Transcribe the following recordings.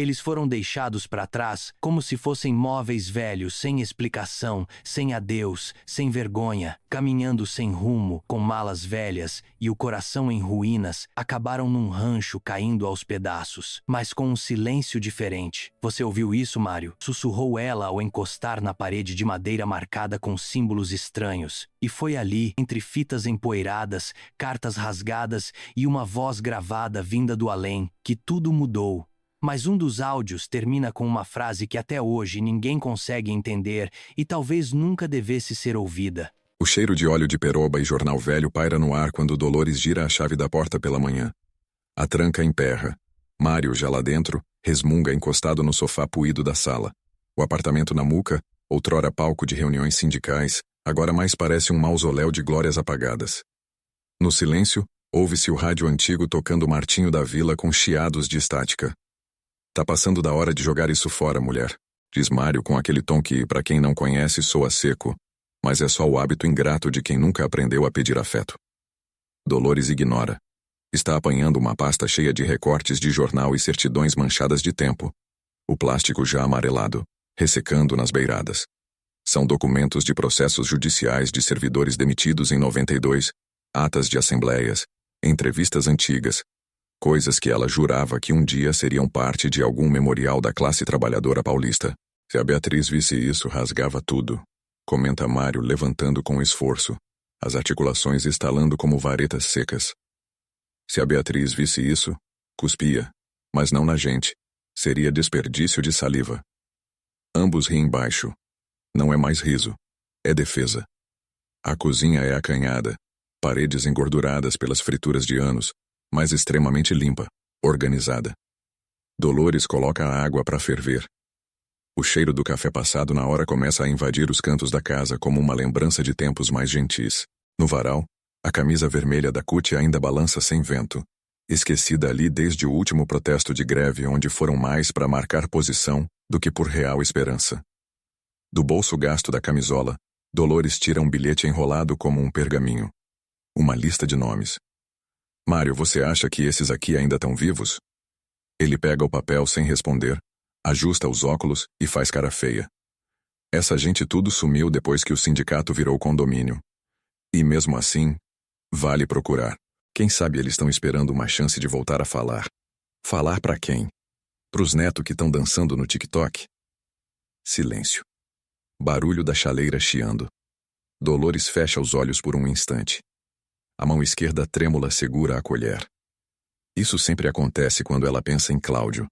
Eles foram deixados para trás como se fossem móveis velhos, sem explicação, sem adeus, sem vergonha, caminhando sem rumo, com malas velhas e o coração em ruínas, acabaram num rancho caindo aos pedaços, mas com um silêncio diferente. Você ouviu isso, Mário? Sussurrou ela ao encostar na parede de madeira marcada com símbolos estranhos. E foi ali, entre fitas empoeiradas, cartas rasgadas e uma voz gravada vinda do além, que tudo mudou. Mas um dos áudios termina com uma frase que até hoje ninguém consegue entender e talvez nunca devesse ser ouvida. O cheiro de óleo de peroba e jornal velho paira no ar quando Dolores gira a chave da porta pela manhã. A tranca emperra. Mário, já lá dentro, resmunga encostado no sofá puído da sala. O apartamento na Muca, outrora palco de reuniões sindicais, agora mais parece um mausoléu de glórias apagadas. No silêncio, ouve-se o rádio antigo tocando Martinho da Vila com chiados de estática. Tá passando da hora de jogar isso fora, mulher, diz Mário com aquele tom que, para quem não conhece, soa seco, mas é só o hábito ingrato de quem nunca aprendeu a pedir afeto. Dolores ignora. Está apanhando uma pasta cheia de recortes de jornal e certidões manchadas de tempo. O plástico já amarelado, ressecando nas beiradas. São documentos de processos judiciais de servidores demitidos em 92, atas de assembleias, entrevistas antigas, coisas que ela jurava que um dia seriam parte de algum memorial da classe trabalhadora paulista. Se a Beatriz visse isso, rasgava tudo, comenta Mário levantando com esforço, as articulações estalando como varetas secas. Se a Beatriz visse isso, cuspia, mas não na gente, seria desperdício de saliva. Ambos riem baixo. Não é mais riso, é defesa. A cozinha é acanhada, paredes engorduradas pelas frituras de anos, mas extremamente limpa, organizada. Dolores coloca a água para ferver. O cheiro do café passado na hora começa a invadir os cantos da casa como uma lembrança de tempos mais gentis. No varal, a camisa vermelha da CUT ainda balança sem vento, esquecida ali desde o último protesto de greve onde foram mais para marcar posição do que por real esperança. Do bolso gasto da camisola, Dolores tira um bilhete enrolado como um pergaminho. Uma lista de nomes. Mário, você acha que esses aqui ainda estão vivos? Ele pega o papel sem responder, ajusta os óculos e faz cara feia. Essa gente tudo sumiu depois que o sindicato virou condomínio. E mesmo assim, vale procurar. Quem sabe eles estão esperando uma chance de voltar a falar. Falar pra quem? Pros netos que estão dançando no TikTok? Silêncio. Barulho da chaleira chiando. Dolores fecha os olhos por um instante. A mão esquerda trêmula segura a colher. Isso sempre acontece quando ela pensa em Cláudio.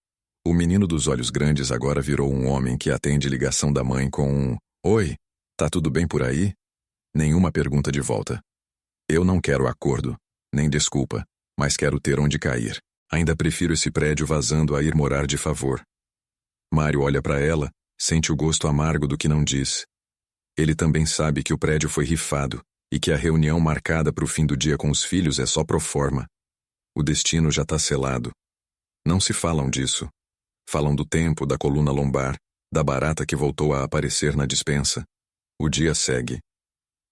O menino dos olhos grandes agora virou um homem que atende ligação da mãe com um "Oi, tá tudo bem por aí?" Nenhuma pergunta de volta. Eu não quero acordo, nem desculpa, mas quero ter onde cair. Ainda prefiro esse prédio vazando a ir morar de favor. Mário olha para ela, sente o gosto amargo do que não diz. Ele também sabe que o prédio foi rifado e que a reunião marcada para o fim do dia com os filhos é só pro forma. O destino já tá selado. Não se falam disso. Falam do tempo, da coluna lombar, da barata que voltou a aparecer na despensa. O dia segue.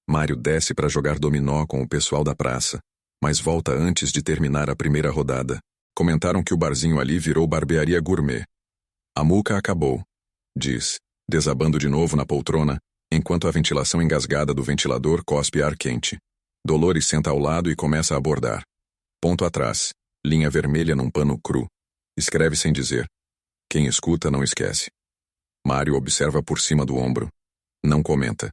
Mário desce para jogar dominó com o pessoal da praça, mas volta antes de terminar a primeira rodada. Comentaram que o barzinho ali virou barbearia gourmet. A muca acabou, diz, desabando de novo na poltrona, enquanto a ventilação engasgada do ventilador cospe ar quente. Dolores senta ao lado e começa a bordar. Ponto atrás, linha vermelha num pano cru. Escreve sem dizer. Quem escuta não esquece. Mário observa por cima do ombro. Não comenta.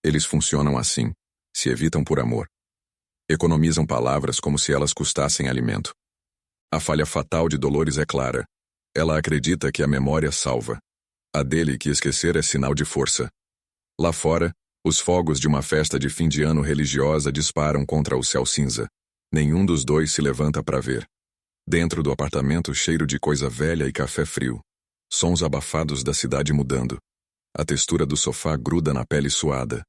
Eles funcionam assim, se evitam por amor. Economizam palavras como se elas custassem alimento. A falha fatal de Dolores é clara. Ela acredita que a memória salva. A dele que esquecer é sinal de força. Lá fora, os fogos de uma festa de fim de ano religiosa disparam contra o céu cinza. Nenhum dos dois se levanta para ver. Dentro do apartamento, cheiro de coisa velha e café frio. Sons abafados da cidade mudando. A textura do sofá gruda na pele suada.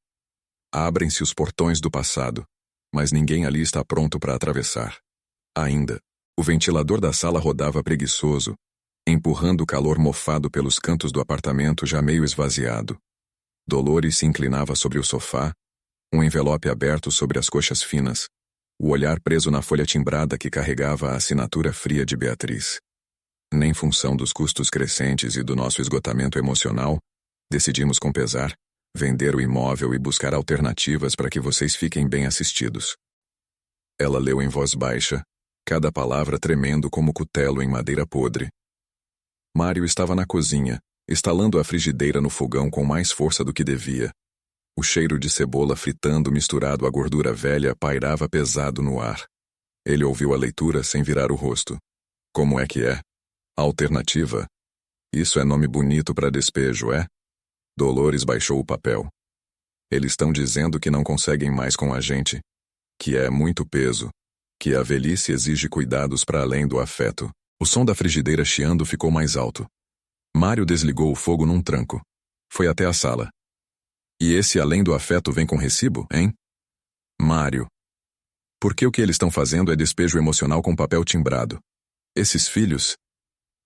Abrem-se os portões do passado, mas ninguém ali está pronto para atravessar. Ainda, o ventilador da sala rodava preguiçoso, empurrando o calor mofado pelos cantos do apartamento já meio esvaziado. Dolores se inclinava sobre o sofá, um envelope aberto sobre as coxas finas, o olhar preso na folha timbrada que carregava a assinatura fria de Beatriz. Nem função dos custos crescentes e do nosso esgotamento emocional, decidimos com pesar vender o imóvel e buscar alternativas para que vocês fiquem bem assistidos. Ela leu em voz baixa, cada palavra tremendo como cutelo em madeira podre. Mário estava na cozinha, estalando a frigideira no fogão com mais força do que devia. O cheiro de cebola fritando misturado à gordura velha pairava pesado no ar. Ele ouviu a leitura sem virar o rosto. Como é que é? Alternativa? Isso é nome bonito para despejo, é? Dolores baixou o papel. Eles estão dizendo que não conseguem mais com a gente, que é muito peso, que a velhice exige cuidados para além do afeto. O som da frigideira chiando ficou mais alto. Mário desligou o fogo num tranco. Foi até a sala. E esse além do afeto vem com recibo, hein? Mário. Porque o que eles estão fazendo é despejo emocional com papel timbrado. Esses filhos?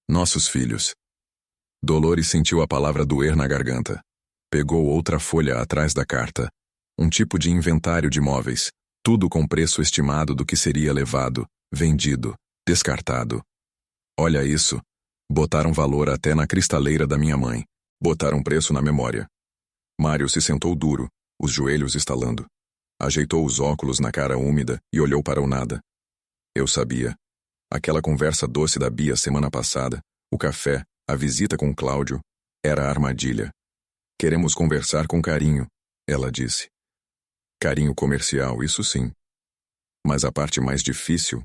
Nossos filhos. Dolores sentiu a palavra doer na garganta. Pegou outra folha atrás da carta. Um tipo de inventário de móveis. Tudo com preço estimado do que seria levado, vendido, descartado. Olha isso. Botaram valor até na cristaleira da minha mãe. Botaram preço na memória. Mário se sentou duro, os joelhos estalando. Ajeitou os óculos na cara úmida e olhou para o nada. Eu sabia. Aquela conversa doce da Bia semana passada, o café, a visita com Cláudio, era a armadilha. Queremos conversar com carinho, ela disse. Carinho comercial, isso sim. Mas a parte mais difícil...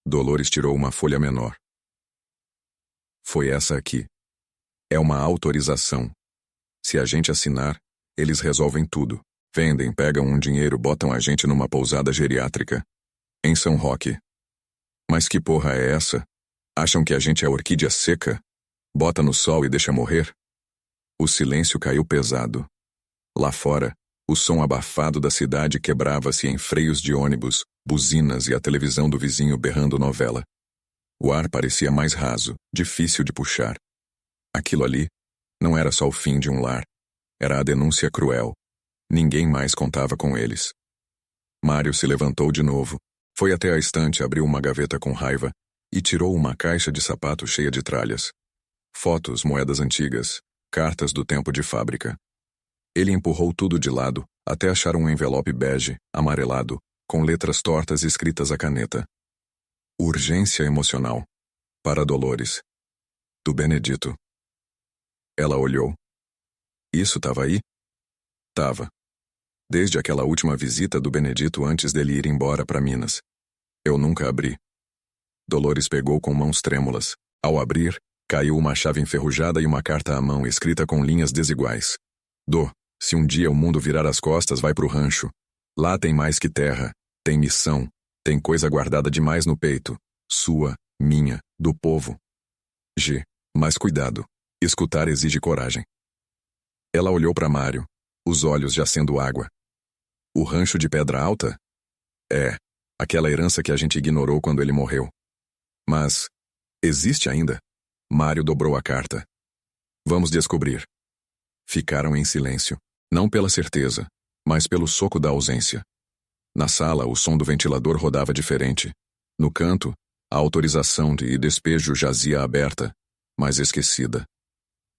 Dolores tirou uma folha menor. Foi essa aqui. É uma autorização. Se a gente assinar, eles resolvem tudo. Vendem, pegam um dinheiro, botam a gente numa pousada geriátrica. Em São Roque. Mas que porra é essa? Acham que a gente é orquídea seca? Bota no sol e deixa morrer? O silêncio caiu pesado. Lá fora, o som abafado da cidade quebrava-se em freios de ônibus, buzinas e a televisão do vizinho berrando novela. O ar parecia mais raso, difícil de puxar. Aquilo ali não era só o fim de um lar. Era a denúncia cruel. Ninguém mais contava com eles. Mário se levantou de novo, foi até a estante, abriu uma gaveta com raiva e tirou uma caixa de sapato cheia de tralhas. Fotos, moedas antigas, cartas do tempo de fábrica. Ele empurrou tudo de lado até achar um envelope bege, amarelado, com letras tortas escritas à caneta. Urgência emocional. Para Dolores. Do Benedito. Ela olhou. Isso estava aí? Tava. Desde aquela última visita do Benedito antes dele ir embora para Minas. Eu nunca abri. Dolores pegou com mãos trêmulas. Ao abrir, caiu uma chave enferrujada e uma carta à mão escrita com linhas desiguais. Se um dia o mundo virar as costas, vai pro rancho. Lá tem mais que terra, tem missão, tem coisa guardada demais no peito. Sua, minha, do povo. Mas cuidado. Escutar exige coragem. Ela olhou para Mário, os olhos já sendo água. O rancho de Pedra Alta? É, aquela herança que a gente ignorou quando ele morreu. Mas, existe ainda? Mário dobrou a carta. Vamos descobrir. Ficaram em silêncio, não pela certeza, mas pelo soco da ausência. Na sala, o som do ventilador rodava diferente. No canto, a autorização de despejo jazia aberta, mas esquecida.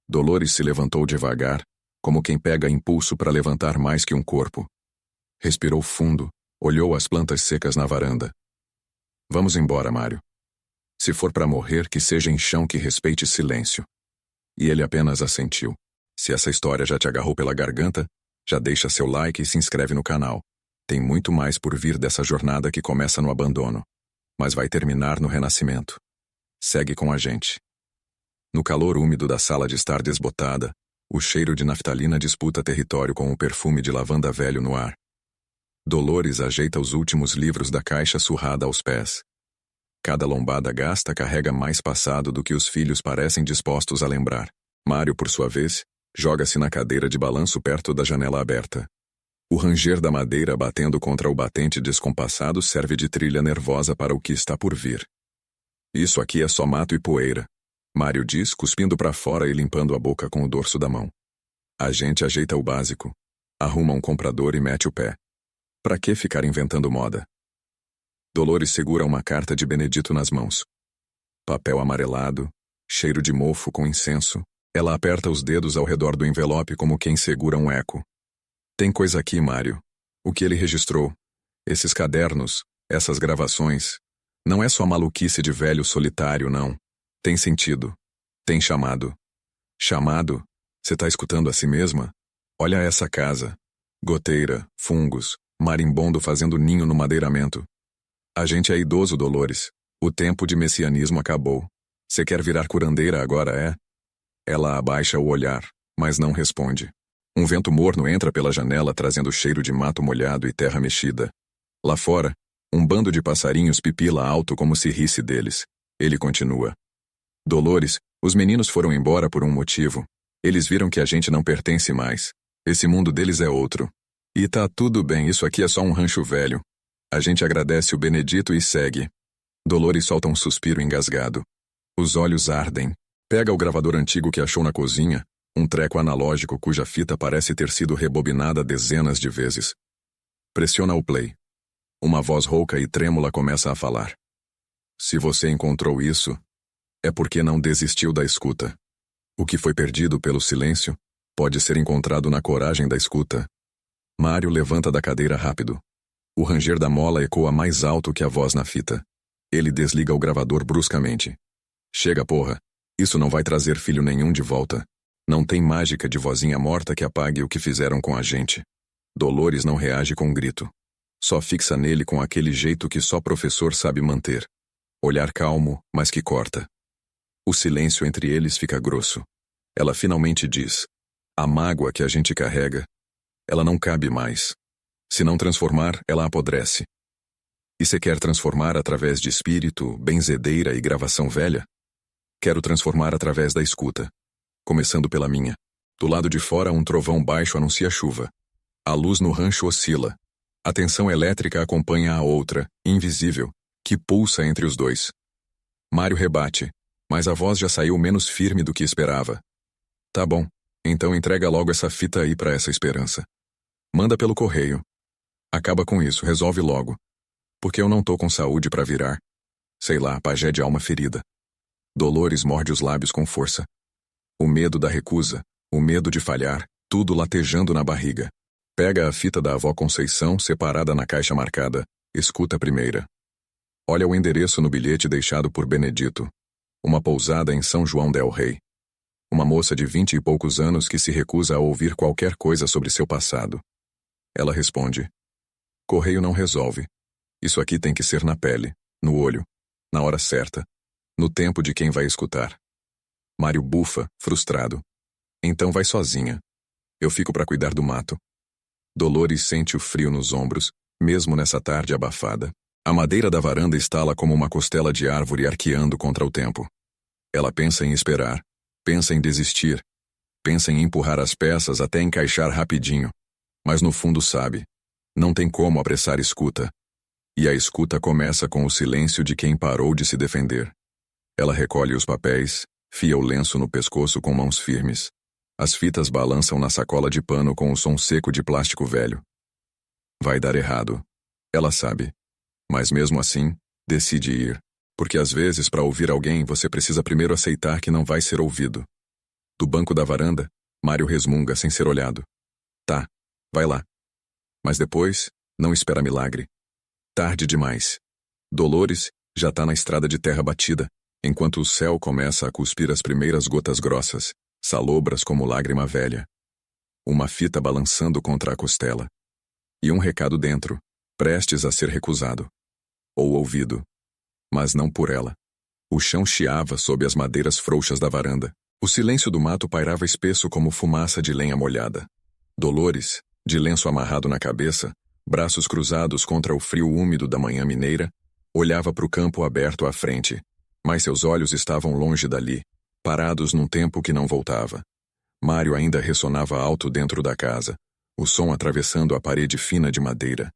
Dolores se levantou devagar, como quem pega impulso para levantar mais que um corpo. Respirou fundo, olhou as plantas secas na varanda. Vamos embora, Mário. Se for para morrer, que seja em chão que respeite silêncio. E ele apenas assentiu. Se essa história já te agarrou pela garganta, já deixa seu like e se inscreve no canal. Tem muito mais por vir dessa jornada que começa no abandono, mas vai terminar no renascimento. Segue com a gente. No calor úmido da sala de estar desbotada, o cheiro de naftalina disputa território com o perfume de lavanda velho no ar. Dolores ajeita os últimos livros da caixa surrada aos pés. Cada lombada gasta carrega mais passado do que os filhos parecem dispostos a lembrar. Mário, por sua vez, joga-se na cadeira de balanço perto da janela aberta. O ranger da madeira batendo contra o batente descompassado serve de trilha nervosa para o que está por vir. Isso aqui é só mato e poeira, Mário diz, cuspindo para fora e limpando a boca com o dorso da mão. A gente ajeita o básico, arruma um comprador e mete o pé. Pra que ficar inventando moda? Dolores segura uma carta de Benedito nas mãos. Papel amarelado, cheiro de mofo com incenso. Ela aperta os dedos ao redor do envelope como quem segura um eco. Tem coisa aqui, Mário. O que ele registrou? Esses cadernos, essas gravações. Não é só maluquice de velho solitário, não. Tem sentido. Tem chamado. Chamado? Você tá escutando a si mesma? Olha essa casa. Goteira, fungos, marimbondo fazendo ninho no madeiramento. A gente é idoso, Dolores. O tempo de messianismo acabou. Você quer virar curandeira agora, é? Ela abaixa o olhar, mas não responde. Um vento morno entra pela janela trazendo cheiro de mato molhado e terra mexida. Lá fora, um bando de passarinhos pipila alto como se risse deles. Ele continua. Dolores, os meninos foram embora por um motivo. Eles viram que a gente não pertence mais. Esse mundo deles é outro. E tá tudo bem, isso aqui é só um rancho velho. A gente agradece o Benedito e segue. Dolores solta um suspiro engasgado. Os olhos ardem. Pega o gravador antigo que achou na cozinha, um treco analógico cuja fita parece ter sido rebobinada dezenas de vezes. Pressiona o play. Uma voz rouca e trêmula começa a falar. Se você encontrou isso, é porque não desistiu da escuta. O que foi perdido pelo silêncio pode ser encontrado na coragem da escuta. Mário levanta da cadeira rápido. O ranger da mola ecoa mais alto que a voz na fita. Ele desliga o gravador bruscamente. Chega, porra. Isso não vai trazer filho nenhum de volta. Não tem mágica de vozinha morta que apague o que fizeram com a gente. Dolores não reage com um grito. Só fixa nele com aquele jeito que só professor sabe manter. Olhar calmo, mas que corta. O silêncio entre eles fica grosso. Ela finalmente diz. A mágoa que a gente carrega, ela não cabe mais. Se não transformar, ela apodrece. E você quer transformar através de espírito, benzedeira e gravação velha? Quero transformar através da escuta. Começando pela minha. Do lado de fora, um trovão baixo anuncia chuva. A luz no rancho oscila. A tensão elétrica acompanha a outra, invisível, que pulsa entre os dois. Mário rebate, mas a voz já saiu menos firme do que esperava. Tá bom, então entrega logo essa fita aí pra essa esperança. Manda pelo correio. Acaba com isso, resolve logo. Porque eu não tô com saúde pra virar. Sei lá, pajé de alma ferida. Dolores morde os lábios com força. O medo da recusa, o medo de falhar, tudo latejando na barriga. Pega a fita da avó Conceição, separada na caixa marcada. Escuta a primeira. Olha o endereço no bilhete deixado por Benedito. Uma pousada em São João del Rei. Uma moça de 20 e poucos anos que se recusa a ouvir qualquer coisa sobre seu passado. Ela responde. Correio não resolve. Isso aqui tem que ser na pele, no olho, na hora certa, no tempo de quem vai escutar. Mário bufa, frustrado. Então vai sozinha. Eu fico para cuidar do mato. Dolores sente o frio nos ombros, mesmo nessa tarde abafada. A madeira da varanda estala como uma costela de árvore arqueando contra o tempo. Ela pensa em esperar, pensa em desistir, pensa em empurrar as peças até encaixar rapidinho. Mas no fundo sabe, não tem como apressar escuta. E a escuta começa com o silêncio de quem parou de se defender. Ela recolhe os papéis, fia o lenço no pescoço com mãos firmes. As fitas balançam na sacola de pano com o som seco de plástico velho. Vai dar errado. Ela sabe. Mas mesmo assim, decide ir. Porque às vezes, para ouvir alguém, você precisa primeiro aceitar que não vai ser ouvido. Do banco da varanda, Mário resmunga sem ser olhado. Tá, vai lá. Mas depois, não espera milagre. Tarde demais. Dolores já tá na estrada de terra batida, enquanto o céu começa a cuspir as primeiras gotas grossas, salobras como lágrima velha. Uma fita balançando contra a costela. E um recado dentro, prestes a ser recusado. Ou ouvido. Mas não por ela. O chão chiava sob as madeiras frouxas da varanda. O silêncio do mato pairava espesso como fumaça de lenha molhada. Dolores, de lenço amarrado na cabeça, braços cruzados contra o frio úmido da manhã mineira, olhava para o campo aberto à frente, mas seus olhos estavam longe dali, parados num tempo que não voltava. Mário ainda ressonava alto dentro da casa, o som atravessando a parede fina de madeira,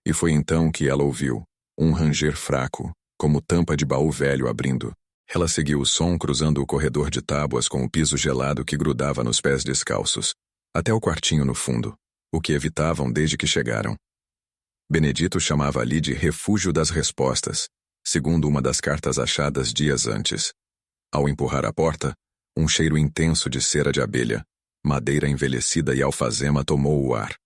e foi então que ela ouviu, um ranger fraco, como tampa de baú velho abrindo. Ela seguiu o som cruzando o corredor de tábuas com o piso gelado que grudava nos pés descalços, até o quartinho no fundo, o que evitavam desde que chegaram. Benedito chamava ali de refúgio das respostas, segundo uma das cartas achadas dias antes. Ao empurrar a porta, um cheiro intenso de cera de abelha, madeira envelhecida e alfazema tomou o ar.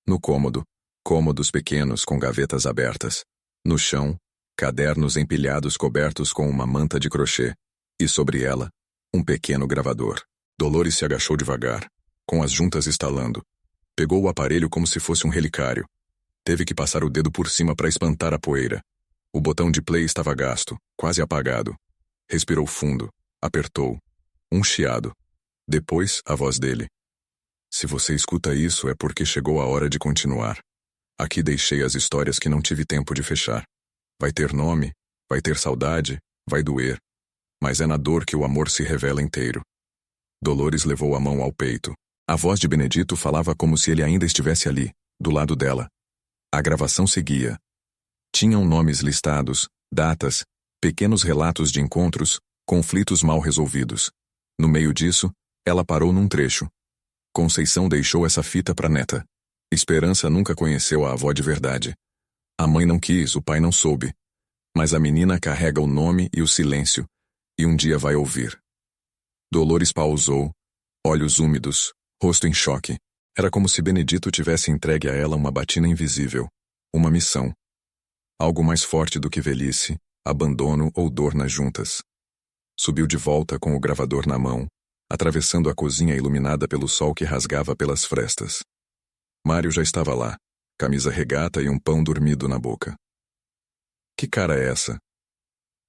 No cômodos pequenos com gavetas abertas. No chão, cadernos empilhados cobertos com uma manta de crochê. E sobre ela, um pequeno gravador. Dolores se agachou devagar, com as juntas estalando. Pegou o aparelho como se fosse um relicário. Teve que passar o dedo por cima para espantar a poeira. O botão de play estava gasto, quase apagado. Respirou fundo, apertou. Um chiado. Depois, a voz dele. Se você escuta isso é porque chegou a hora de continuar. Aqui deixei as histórias que não tive tempo de fechar. Vai ter nome, vai ter saudade, vai doer. Mas é na dor que o amor se revela inteiro. Dolores levou a mão ao peito. A voz de Benedito falava como se ele ainda estivesse ali, do lado dela. A gravação seguia. Tinham nomes listados, datas, pequenos relatos de encontros, conflitos mal resolvidos. No meio disso, ela parou num trecho. Conceição deixou essa fita pra neta. Esperança nunca conheceu a avó de verdade. A mãe não quis, o pai não soube. Mas a menina carrega o nome e o silêncio, e um dia vai ouvir. Dolores pausou, olhos úmidos, rosto em choque. Era como se Benedito tivesse entregue a ela uma batina invisível, uma missão. Algo mais forte do que velhice, abandono ou dor nas juntas. Subiu de volta com o gravador na mão, atravessando a cozinha iluminada pelo sol que rasgava pelas frestas. Mário já estava lá, camisa regata e um pão dormido na boca. Que cara é essa?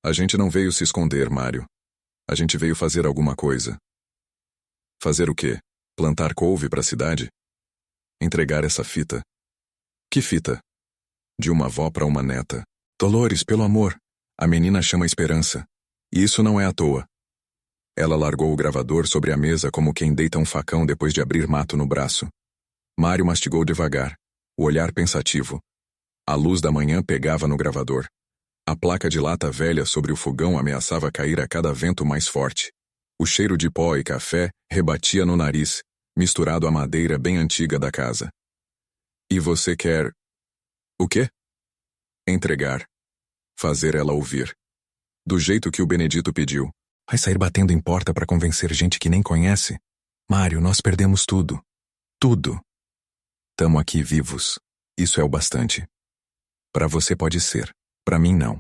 A gente não veio se esconder, Mário. A gente veio fazer alguma coisa. Fazer o quê? Plantar couve para a cidade? Entregar essa fita. Que fita? De uma avó para uma neta. Dolores, pelo amor. A menina chama Esperança. E isso não é à toa. Ela largou o gravador sobre a mesa como quem deita um facão depois de abrir mato no braço. Mário mastigou devagar, o olhar pensativo. A luz da manhã pegava no gravador. A placa de lata velha sobre o fogão ameaçava cair a cada vento mais forte. O cheiro de pó e café rebatia no nariz, misturado à madeira bem antiga da casa. E você quer... O quê? Entregar. Fazer ela ouvir. Do jeito que o Benedito pediu. Vai sair batendo em porta para convencer gente que nem conhece? Mário, nós perdemos tudo. Tudo. Tamo aqui vivos. Isso é o bastante. Para você pode ser. Para mim não.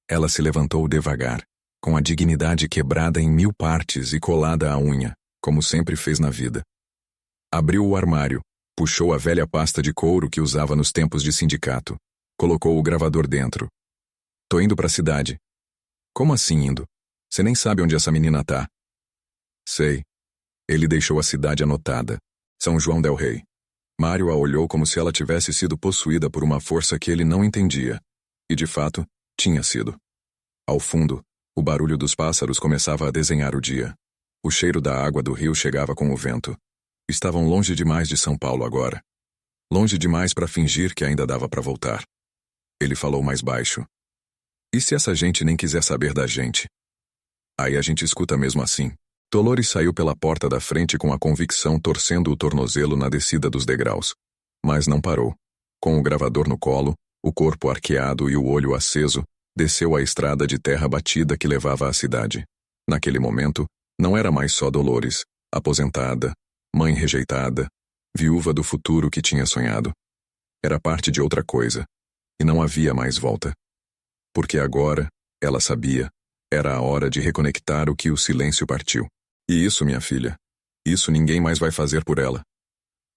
Ela se levantou devagar, com a dignidade quebrada em 1000 partes e colada à unha, como sempre fez na vida. Abriu o armário, puxou a velha pasta de couro que usava nos tempos de sindicato. Colocou o gravador dentro. Tô indo pra cidade. Como assim indo? Você nem sabe onde essa menina tá. Sei. Ele deixou a cidade anotada. São João del Rei. Mário a olhou como se ela tivesse sido possuída por uma força que ele não entendia. E de fato, tinha sido. Ao fundo, o barulho dos pássaros começava a desenhar o dia. O cheiro da água do rio chegava com o vento. Estavam longe demais de São Paulo agora. Longe demais para fingir que ainda dava para voltar. Ele falou mais baixo. E se essa gente nem quiser saber da gente? Aí a gente escuta mesmo assim. Dolores saiu pela porta da frente com a convicção torcendo o tornozelo na descida dos degraus. Mas não parou. Com o gravador no colo, o corpo arqueado e o olho aceso, desceu a estrada de terra batida que levava à cidade. Naquele momento, não era mais só Dolores, aposentada, mãe rejeitada, viúva do futuro que tinha sonhado. Era parte de outra coisa, e não havia mais volta. Porque agora, ela sabia, era a hora de reconectar o que o silêncio partiu. E isso, minha filha, isso ninguém mais vai fazer por ela.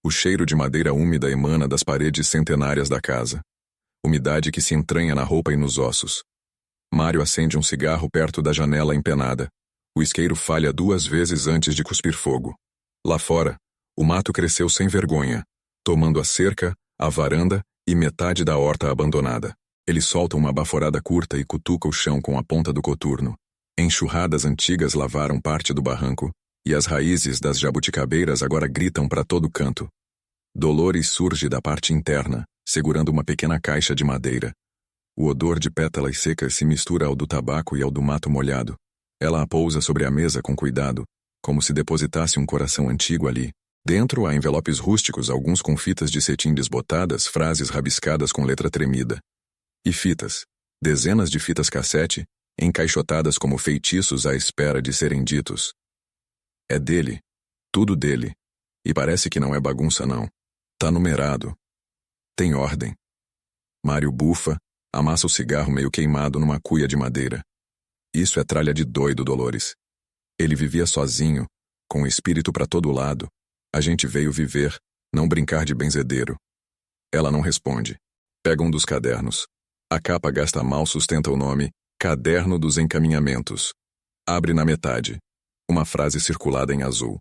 O cheiro de madeira úmida emana das paredes centenárias da casa. Umidade que se entranha na roupa e nos ossos. Mário acende um cigarro perto da janela empenada. O isqueiro falha 2 vezes antes de cuspir fogo. Lá fora, o mato cresceu sem vergonha, tomando a cerca, a varanda e metade da horta abandonada. Ele solta uma baforada curta e cutuca o chão com a ponta do coturno. Enxurradas antigas lavaram parte do barranco, e as raízes das jabuticabeiras agora gritam para todo canto. Dolores surge da parte interna, segurando uma pequena caixa de madeira. O odor de pétalas secas se mistura ao do tabaco e ao do mato molhado. Ela a pousa sobre a mesa com cuidado, como se depositasse um coração antigo ali. Dentro há envelopes rústicos, alguns com fitas de cetim desbotadas, frases rabiscadas com letra tremida. E fitas. Dezenas de fitas cassete, encaixotadas como feitiços à espera de serem ditos. É dele, tudo dele, e parece que não é bagunça não. Tá numerado. Tem ordem. Mário bufa, amassa o cigarro meio queimado numa cuia de madeira. Isso é tralha de doido, Dolores. Ele vivia sozinho, com o espírito pra todo lado. A gente veio viver, não brincar de benzedeiro. Ela não responde. Pega um dos cadernos. A capa gasta mal sustenta o nome Caderno dos Encaminhamentos. Abre na metade. Uma frase circulada em azul.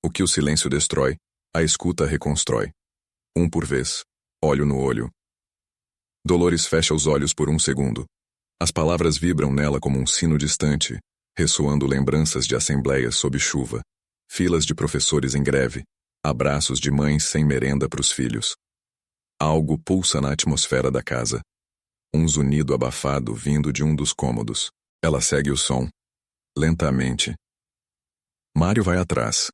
O que o silêncio destrói, a escuta reconstrói. Um por vez, olho no olho. Dolores fecha os olhos por um segundo. As palavras vibram nela como um sino distante, ressoando lembranças de assembleias sob chuva, filas de professores em greve, abraços de mães sem merenda para os filhos. Algo pulsa na atmosfera da casa. Um zunido abafado vindo de um dos cômodos. Ela segue o som. Lentamente. Mário vai atrás.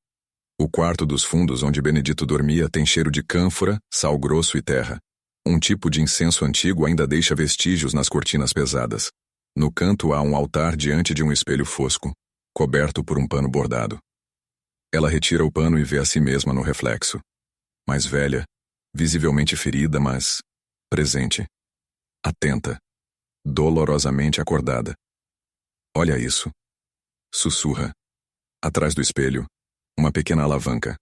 O quarto dos fundos onde Benedito dormia tem cheiro de cânfora, sal grosso e terra. Um tipo de incenso antigo ainda deixa vestígios nas cortinas pesadas. No canto há um altar diante de um espelho fosco, coberto por um pano bordado. Ela retira o pano e vê a si mesma no reflexo. Mais velha, visivelmente ferida, mas presente. Atenta. Dolorosamente acordada. Olha isso. Sussurra. Atrás do espelho, uma pequena alavanca.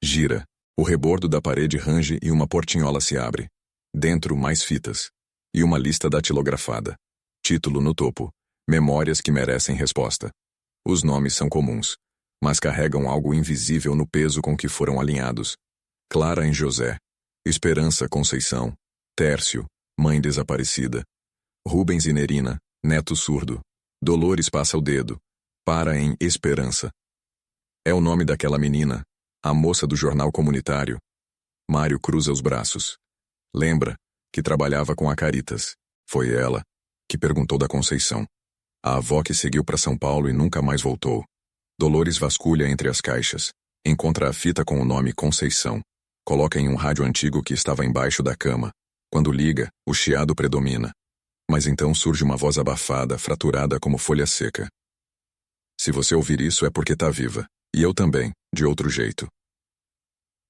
Gira. O rebordo da parede range e uma portinhola se abre. Dentro, mais fitas. E uma lista datilografada. Título no topo. Memórias que merecem resposta. Os nomes são comuns, mas carregam algo invisível no peso com que foram alinhados. Clara em José. Esperança Conceição. Tércio, mãe desaparecida. Rubens e Nerina, neto surdo. Dolores passa o dedo. Para em Esperança. É o nome daquela menina, a moça do jornal comunitário. Mário cruza os braços. Lembra que trabalhava com a Caritas. Foi ela que perguntou da Conceição. A avó que seguiu para São Paulo e nunca mais voltou. Dolores vasculha entre as caixas. Encontra a fita com o nome Conceição. Coloca em um rádio antigo que estava embaixo da cama. Quando liga, o chiado predomina. Mas então surge uma voz abafada, fraturada como folha seca. Se você ouvir isso é porque tá viva. E eu também, de outro jeito.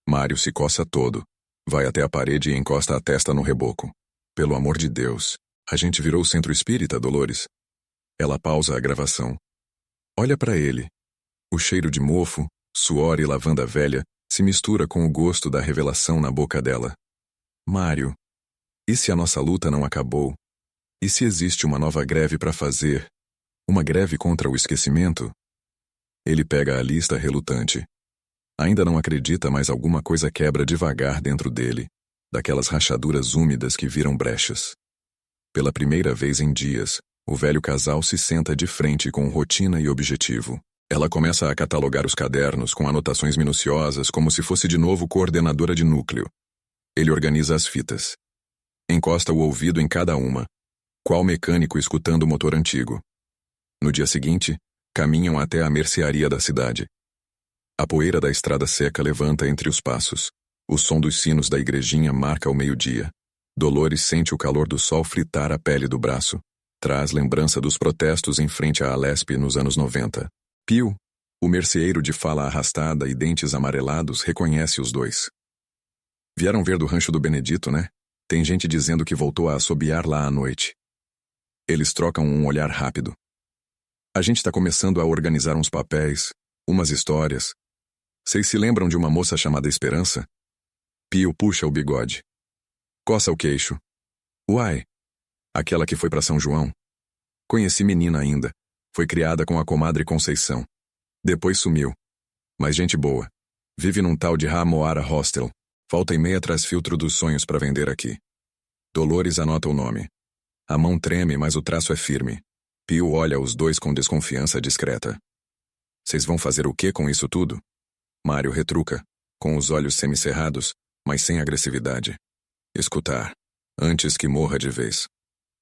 Mário se coça todo. Vai até a parede e encosta a testa no reboco. Pelo amor de Deus, a gente virou centro espírita, Dolores. Ela pausa a gravação. Olha para ele. O cheiro de mofo, suor e lavanda velha se mistura com o gosto da revelação na boca dela. Mário, e se a nossa luta não acabou? E se existe uma nova greve para fazer? Uma greve contra o esquecimento? Ele pega a lista relutante. Ainda não acredita, mas alguma coisa quebra devagar dentro dele, daquelas rachaduras úmidas que viram brechas. Pela primeira vez em dias, o velho casal se senta de frente com rotina e objetivo. Ela começa a catalogar os cadernos com anotações minuciosas como se fosse de novo coordenadora de núcleo. Ele organiza as fitas. Encosta o ouvido em cada uma, qual mecânico escutando o motor antigo. No dia seguinte, caminham até a mercearia da cidade. A poeira da estrada seca levanta entre os passos. O som dos sinos da igrejinha marca o meio-dia. Dolores sente o calor do sol fritar a pele do braço. Traz lembrança dos protestos em frente à Alesp nos anos 90. Pio, o merceeiro de fala arrastada e dentes amarelados, reconhece os dois. Vieram ver do rancho do Benedito, né? Tem gente dizendo que voltou a assobiar lá à noite. Eles trocam um olhar rápido. A gente está começando a organizar uns papéis, umas histórias. Vocês se lembram de uma moça chamada Esperança? Pio puxa o bigode. Coça o queixo. Uai, aquela que foi para São João. Conheci menina ainda. Foi criada com a comadre Conceição. Depois sumiu. Mas gente boa. Vive num tal de Ramoara Hostel. Volta e meia traz filtro dos sonhos para vender aqui. Dolores anota o nome. A mão treme, mas o traço é firme. Pio olha os dois com desconfiança discreta. Vocês vão fazer o que com isso tudo? Mário retruca, com os olhos semicerrados, mas sem agressividade. Escutar, antes que morra de vez.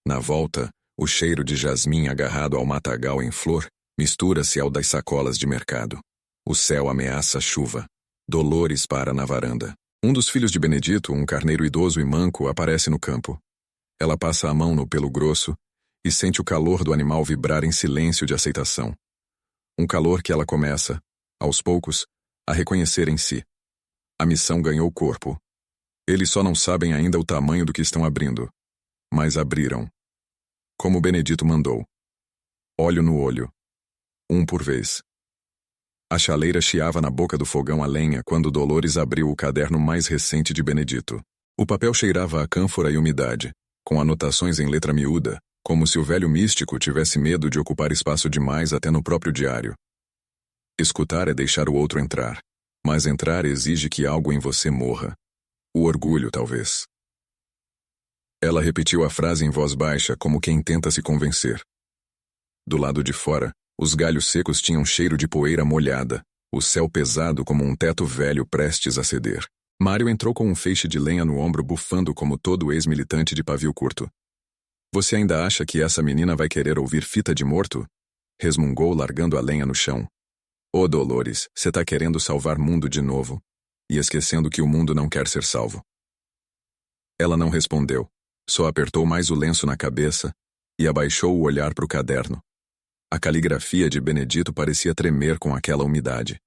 Na volta, o cheiro de jasmim agarrado ao matagal em flor mistura-se ao das sacolas de mercado. O céu ameaça chuva. Dolores para na varanda. Um dos filhos de Benedito, um carneiro idoso e manco, aparece no campo. Ela passa a mão no pelo grosso e sente o calor do animal vibrar em silêncio de aceitação. Um calor que ela começa, aos poucos, a reconhecer em si. A missão ganhou corpo. Eles só não sabem ainda o tamanho do que estão abrindo. Mas abriram. Como Benedito mandou. Olho no olho. Um por vez. A chaleira chiava na boca do fogão a lenha quando Dolores abriu o caderno mais recente de Benedito. O papel cheirava a cânfora e umidade, com anotações em letra miúda, como se o velho místico tivesse medo de ocupar espaço demais até no próprio diário. Escutar é deixar o outro entrar, mas entrar exige que algo em você morra. O orgulho, talvez. Ela repetiu a frase em voz baixa, como quem tenta se convencer. Do lado de fora, os galhos secos tinham cheiro de poeira molhada, o céu pesado como um teto velho prestes a ceder. Mário entrou com um feixe de lenha no ombro bufando como todo ex-militante de pavio curto. Você ainda acha que essa menina vai querer ouvir fita de morto? Resmungou largando a lenha no chão. Ô Dolores, cê tá querendo salvar mundo de novo, e esquecendo que o mundo não quer ser salvo. Ela não respondeu, só apertou mais o lenço na cabeça e abaixou o olhar para o caderno. A caligrafia de Benedito parecia tremer com aquela umidade.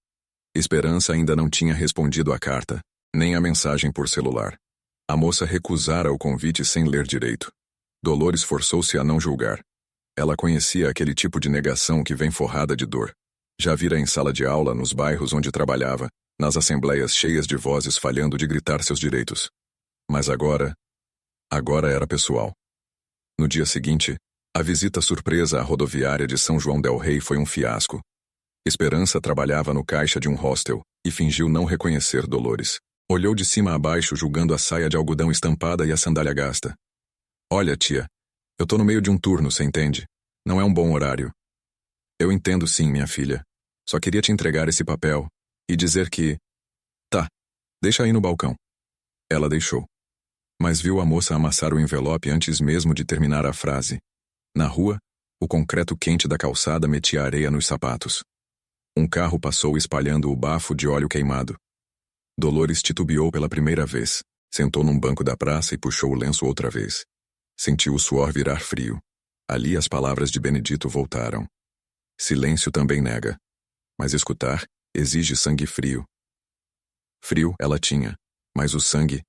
Esperança ainda não tinha respondido à carta, nem a mensagem por celular. A moça recusara o convite sem ler direito. Dolores forçou-se a não julgar. Ela conhecia aquele tipo de negação que vem forrada de dor. Já vira em sala de aula, nos bairros onde trabalhava, nas assembleias cheias de vozes falhando de gritar seus direitos. Mas agora era pessoal. No dia seguinte, a visita surpresa à rodoviária de São João del Rei foi um fiasco. Esperança trabalhava no caixa de um hostel e fingiu não reconhecer Dolores. Olhou de cima a baixo julgando a saia de algodão estampada e a sandália gasta. Olha, tia, eu tô no meio de um turno, cê entende? Não é um bom horário. Eu entendo sim, minha filha. Só queria te entregar esse papel e dizer que... Tá, deixa aí no balcão. Ela deixou. Mas viu a moça amassar o envelope antes mesmo de terminar a frase. Na rua, o concreto quente da calçada metia areia nos sapatos. Um carro passou espalhando o bafo de óleo queimado. Dolores titubeou pela primeira vez, sentou num banco da praça e puxou o lenço outra vez. Sentiu o suor virar frio. Ali as palavras de Benedito voltaram. Silêncio também nega. Mas escutar exige sangue frio. Frio ela tinha, mas o sangue,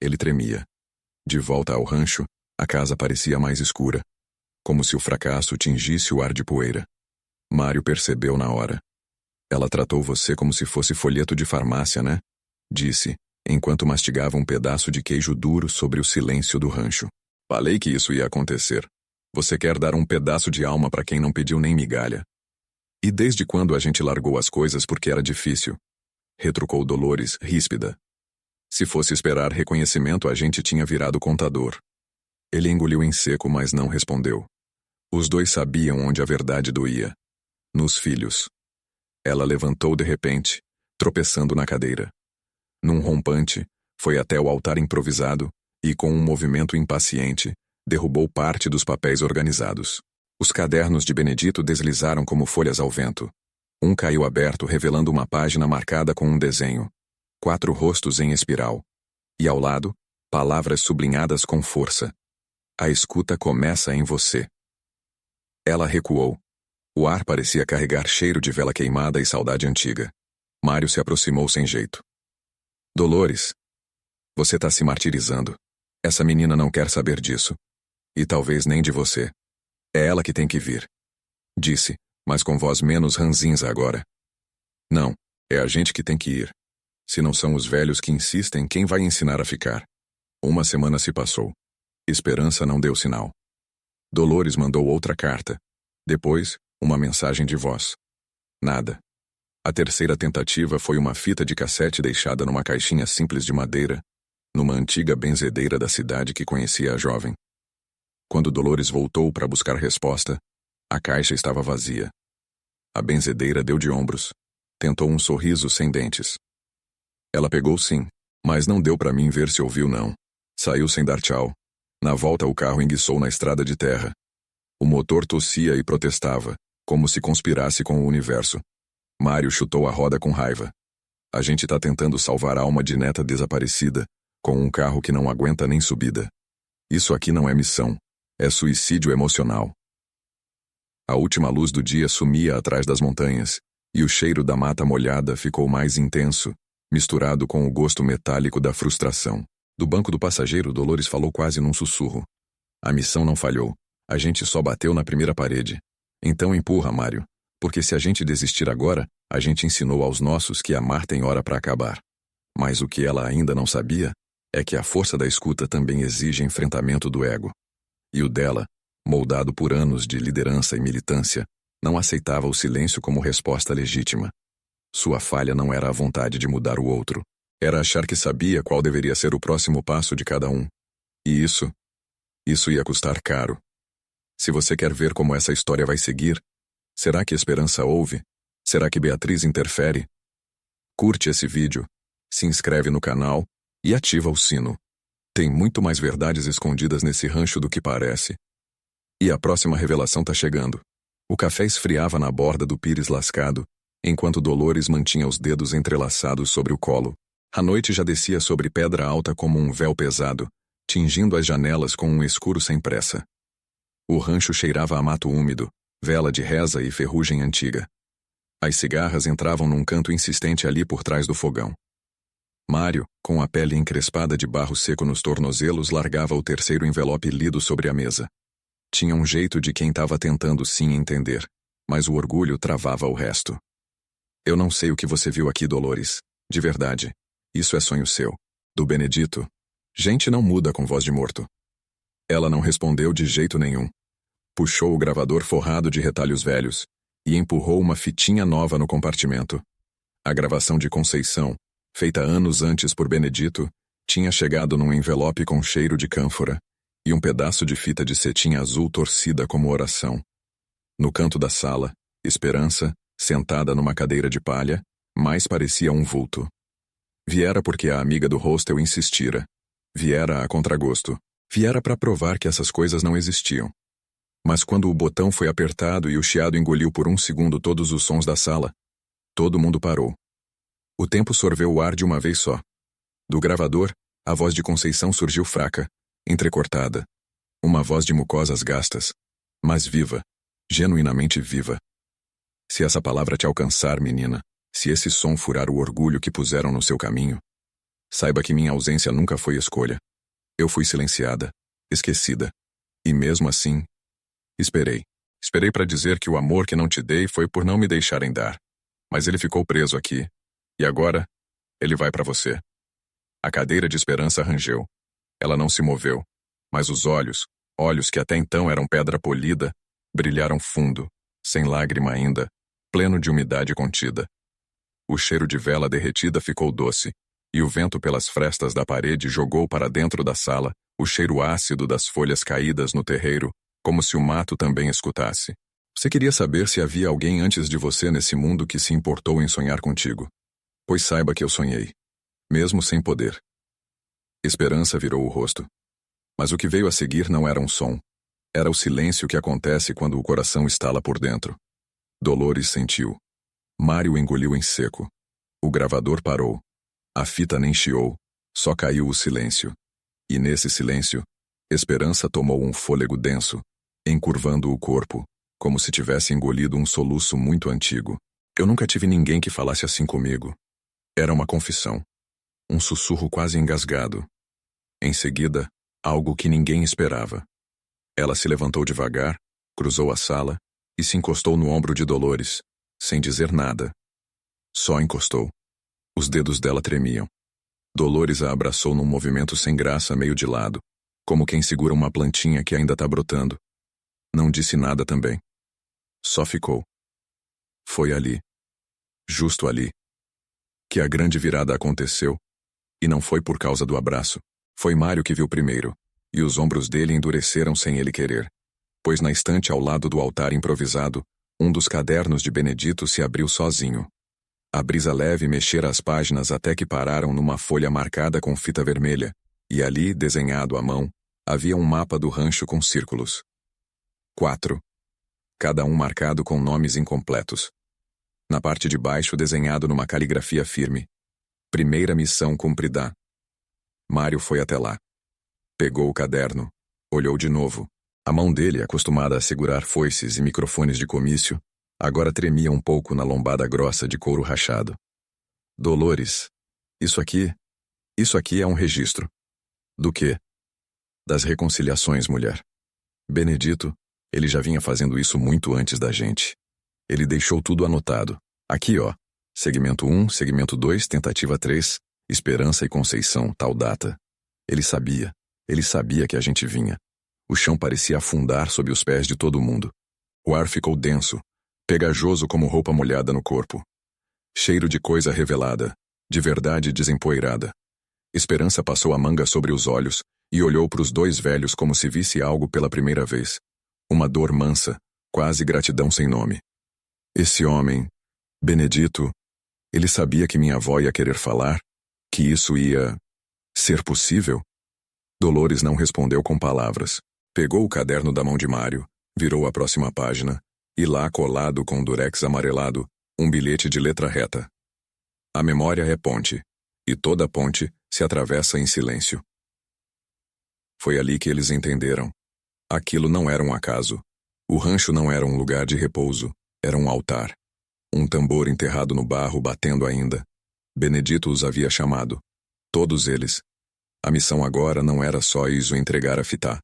ele tremia. De volta ao rancho, a casa parecia mais escura, como se o fracasso tingisse o ar de poeira. Mário percebeu na hora. Ela tratou você como se fosse folheto de farmácia, né? Disse, enquanto mastigava um pedaço de queijo duro sobre o silêncio do rancho. Falei que isso ia acontecer. Você quer dar um pedaço de alma para quem não pediu nem migalha. E desde quando a gente largou as coisas porque era difícil? Retrucou Dolores, ríspida. Se fosse esperar reconhecimento, a gente tinha virado contador. Ele engoliu em seco, mas não respondeu. Os dois sabiam onde a verdade doía. Nos filhos. Ela levantou de repente, tropeçando na cadeira. Num rompante, foi até o altar improvisado e, com um movimento impaciente, derrubou parte dos papéis organizados. Os cadernos de Benedito deslizaram como folhas ao vento. Um caiu aberto, revelando uma página marcada com um desenho. 4 rostos em espiral. E ao lado, palavras sublinhadas com força. A escuta começa em você. Ela recuou. O ar parecia carregar cheiro de vela queimada e saudade antiga. Mário se aproximou sem jeito. Dolores, você tá se martirizando. Essa menina não quer saber disso. E talvez nem de você. É ela que tem que vir. Disse, mas com voz menos ranzinza agora. Não, é a gente que tem que ir. Se não são os velhos que insistem, quem vai ensinar a ficar? Uma semana se passou. Esperança não deu sinal. Dolores mandou outra carta. Depois, uma mensagem de voz. Nada. A terceira tentativa foi uma fita de cassete deixada numa caixinha simples de madeira, numa antiga benzedeira da cidade que conhecia a jovem. Quando Dolores voltou para buscar resposta, a caixa estava vazia. A benzedeira deu de ombros. Tentou um sorriso sem dentes. Ela pegou sim, mas não deu para mim ver se ouviu não. Saiu sem dar tchau. Na volta o carro enguiçou na estrada de terra. O motor tossia e protestava, como se conspirasse com o universo. Mário chutou a roda com raiva. A gente tá tentando salvar a alma de neta desaparecida, com um carro que não aguenta nem subida. Isso aqui não é missão. É suicídio emocional. A última luz do dia sumia atrás das montanhas, e o cheiro da mata molhada ficou mais intenso, misturado com o gosto metálico da frustração. Do banco do passageiro, Dolores falou quase num sussurro. A missão não falhou. A gente só bateu na primeira parede. Então empurra, Mário, porque se a gente desistir agora, a gente ensinou aos nossos que amar tem hora para acabar. Mas o que ela ainda não sabia é que a força da escuta também exige enfrentamento do ego. E o dela, moldado por anos de liderança e militância, não aceitava o silêncio como resposta legítima. Sua falha não era a vontade de mudar o outro. Era achar que sabia qual deveria ser o próximo passo de cada um. E isso ia custar caro. Se você quer ver como essa história vai seguir, será que Esperança ouve? Será que Beatriz interfere? Curte esse vídeo, se inscreve no canal e ativa o sino. Tem muito mais verdades escondidas nesse rancho do que parece. E a próxima revelação tá chegando. O café esfriava na borda do pires lascado, enquanto Dolores mantinha os dedos entrelaçados sobre o colo. A noite já descia sobre pedra alta como um véu pesado, tingindo as janelas com um escuro sem pressa. O rancho cheirava a mato úmido, vela de reza e ferrugem antiga. As cigarras entravam num canto insistente ali por trás do fogão. Mário, com a pele encrespada de barro seco nos tornozelos, largava o terceiro envelope lido sobre a mesa. Tinha um jeito de quem estava tentando sim entender, mas o orgulho travava o resto. Eu não sei o que você viu aqui, Dolores. De verdade. Isso é sonho seu. Do Benedito. Gente não muda com voz de morto. Ela não respondeu de jeito nenhum. Puxou o gravador forrado de retalhos velhos e empurrou uma fitinha nova no compartimento. A gravação de Conceição, feita anos antes por Benedito, tinha chegado num envelope com cheiro de cânfora e um pedaço de fita de cetim azul torcida como oração. No canto da sala, Esperança, sentada numa cadeira de palha, mais parecia um vulto. Viera porque a amiga do hostel insistira. Viera a contragosto. Viera para provar que essas coisas não existiam. Mas quando o botão foi apertado e o chiado engoliu por um segundo todos os sons da sala, todo mundo parou. O tempo sorveu o ar de uma vez só. Do gravador, a voz de Conceição surgiu fraca, entrecortada. Uma voz de mucosas gastas, mas viva, genuinamente viva. Se essa palavra te alcançar, menina, se esse som furar o orgulho que puseram no seu caminho, saiba que minha ausência nunca foi escolha. Eu fui silenciada, esquecida. E mesmo assim, esperei. Esperei para dizer que o amor que não te dei foi por não me deixarem dar. Mas ele ficou preso aqui. E agora, ele vai para você. A cadeira de Esperança rangeu. Ela não se moveu, mas os olhos que até então eram pedra polida, brilharam fundo, sem lágrima ainda, pleno de umidade contida. O cheiro de vela derretida ficou doce, e o vento pelas frestas da parede jogou para dentro da sala o cheiro ácido das folhas caídas no terreiro, como se o mato também escutasse. Você queria saber se havia alguém antes de você nesse mundo que se importou em sonhar contigo. Pois saiba que eu sonhei, mesmo sem poder. Esperança virou o rosto. Mas o que veio a seguir não era um som. Era o silêncio que acontece quando o coração estala por dentro. Dolores sentiu. Mário engoliu em seco. O gravador parou. A fita nem chiou, só caiu o silêncio. E nesse silêncio, Esperança tomou um fôlego denso, encurvando o corpo, como se tivesse engolido um soluço muito antigo. Eu nunca tive ninguém que falasse assim comigo. Era uma confissão. Um sussurro quase engasgado. Em seguida, algo que ninguém esperava. Ela se levantou devagar, cruzou a sala e se encostou no ombro de Dolores, sem dizer nada. Só encostou. Os dedos dela tremiam. Dolores a abraçou num movimento sem graça, meio de lado, como quem segura uma plantinha que ainda tá brotando. Não disse nada também. Só ficou. Foi ali, justo ali, que a grande virada aconteceu, e não foi por causa do abraço. Foi Mário que viu primeiro, e os ombros dele endureceram sem ele querer, pois na estante ao lado do altar improvisado, um dos cadernos de Benedito se abriu sozinho. A brisa leve mexera as páginas até que pararam numa folha marcada com fita vermelha, e ali, desenhado à mão, havia um mapa do rancho com círculos. 4. Cada um marcado com nomes incompletos. Na parte de baixo, desenhado numa caligrafia firme. Primeira missão cumprida. Mário foi até lá. Pegou o caderno, olhou de novo, A mão dele, acostumada a segurar foices e microfones de comício, agora tremia um pouco na lombada grossa de couro rachado. Dolores, isso aqui é um registro. Do quê? Das reconciliações, mulher. Benedito, ele já vinha fazendo isso muito antes da gente. Ele deixou tudo anotado. Aqui, ó. Segmento 1, segmento 2, tentativa 3, Esperança e Conceição, tal data. Ele sabia que a gente vinha. O chão parecia afundar sob os pés de todo mundo. O ar ficou denso, pegajoso como roupa molhada no corpo. Cheiro de coisa revelada, de verdade desempoeirada. Esperança passou a manga sobre os olhos e olhou para os dois velhos como se visse algo pela primeira vez. Uma dor mansa, quase gratidão sem nome. Esse homem, Benedito, ele sabia que minha avó ia querer falar, que isso ia ser possível? Dolores não respondeu com palavras. Pegou o caderno da mão de Mário, virou a próxima página, e lá, colado com durex amarelado, um bilhete de letra reta. A memória é ponte, e toda ponte se atravessa em silêncio. Foi ali que eles entenderam. Aquilo não era um acaso. O rancho não era um lugar de repouso, era um altar. Um tambor enterrado no barro batendo ainda. Benedito os havia chamado. Todos eles. A missão agora não era só isso entregar a fita.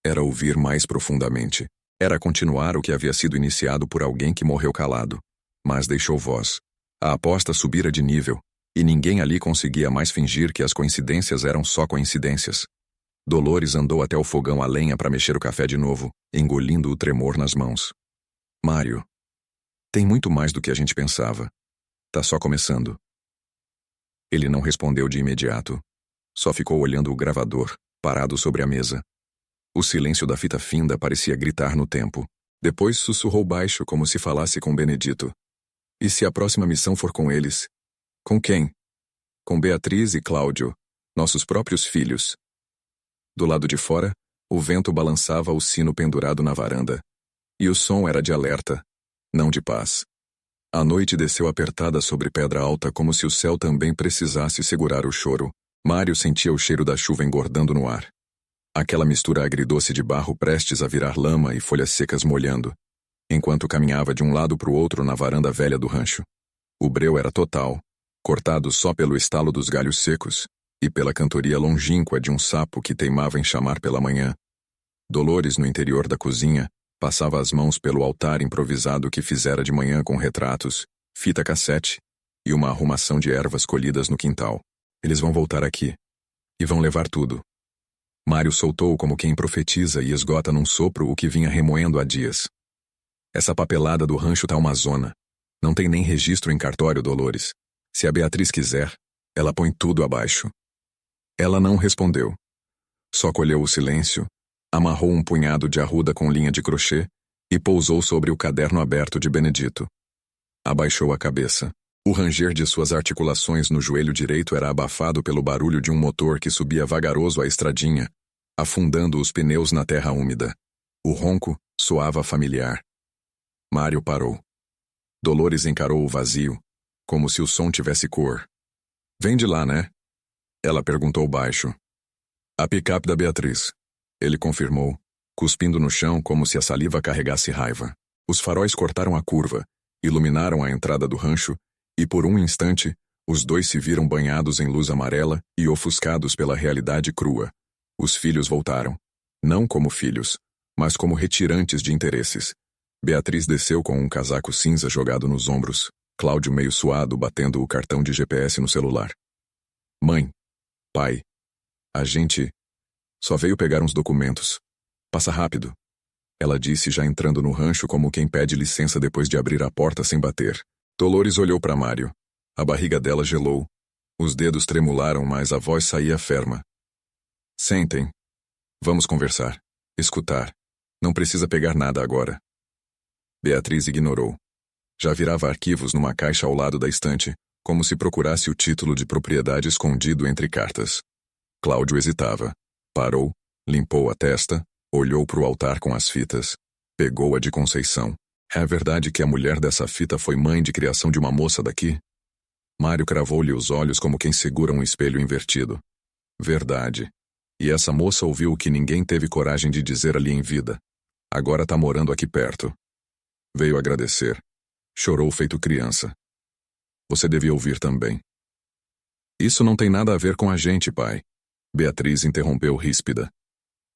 Era ouvir mais profundamente. Era continuar o que havia sido iniciado por alguém que morreu calado. Mas deixou voz. A aposta subira de nível, e ninguém ali conseguia mais fingir que as coincidências eram só coincidências. Dolores andou até o fogão a lenha para mexer o café de novo, engolindo o tremor nas mãos. Mário. Tem muito mais do que a gente pensava. Tá só começando. Ele não respondeu de imediato. Só ficou olhando o gravador, parado sobre a mesa. O silêncio da fita finda parecia gritar no tempo. Depois sussurrou baixo como se falasse com Benedito. E se a próxima missão for com eles? Com quem? Com Beatriz e Cláudio, nossos próprios filhos. Do lado de fora, o vento balançava o sino pendurado na varanda. E o som era de alerta, não de paz. A noite desceu apertada sobre pedra alta como se o céu também precisasse segurar o choro. Mário sentia o cheiro da chuva engordando no ar. Aquela mistura agridoce de barro prestes a virar lama e folhas secas molhando, enquanto caminhava de um lado para o outro na varanda velha do rancho. O breu era total, cortado só pelo estalo dos galhos secos e pela cantoria longínqua de um sapo que teimava em chamar pela manhã. Dolores, no interior da cozinha, passava as mãos pelo altar improvisado que fizera de manhã com retratos, fita cassete e uma arrumação de ervas colhidas no quintal. Eles vão voltar aqui. E vão levar tudo. Mário soltou como quem profetiza e esgota num sopro o que vinha remoendo há dias. Essa papelada do rancho tá uma zona. Não tem nem registro em cartório, Dolores. Se a Beatriz quiser, ela põe tudo abaixo. Ela não respondeu. Só colheu o silêncio, amarrou um punhado de arruda com linha de crochê e pousou sobre o caderno aberto de Benedito. Abaixou a cabeça. O ranger de suas articulações no joelho direito era abafado pelo barulho de um motor que subia vagaroso a estradinha, afundando os pneus na terra úmida. O ronco soava familiar. Mário parou. Dolores encarou o vazio, como se o som tivesse cor. Vem de lá, né? Ela perguntou baixo. A picape da Beatriz. Ele confirmou, cuspindo no chão como se a saliva carregasse raiva. Os faróis cortaram a curva, iluminaram a entrada do rancho, e por um instante, os dois se viram banhados em luz amarela e ofuscados pela realidade crua. Os filhos voltaram. Não como filhos, mas como retirantes de interesses. Beatriz desceu com um casaco cinza jogado nos ombros, Cláudio meio suado batendo o cartão de GPS no celular. Mãe, pai, a gente só veio pegar uns documentos. Passa rápido. Ela disse já entrando no rancho como quem pede licença depois de abrir a porta sem bater. Dolores olhou para Mário. A barriga dela gelou. Os dedos tremularam, mas a voz saía ferma. Sentem. Vamos conversar. Escutar. Não precisa pegar nada agora. Beatriz ignorou. Já virava arquivos numa caixa ao lado da estante, como se procurasse o título de propriedade escondido entre cartas. Cláudio hesitava. Parou, limpou a testa, olhou para o altar com as fitas. Pegou a de Conceição. É verdade que a mulher dessa fita foi mãe de criação de uma moça daqui? Mário cravou-lhe os olhos como quem segura um espelho invertido. Verdade. E essa moça ouviu o que ninguém teve coragem de dizer ali em vida. Agora tá morando aqui perto. Veio agradecer. Chorou feito criança. Você devia ouvir também. Isso não tem nada a ver com a gente, pai. Beatriz interrompeu ríspida.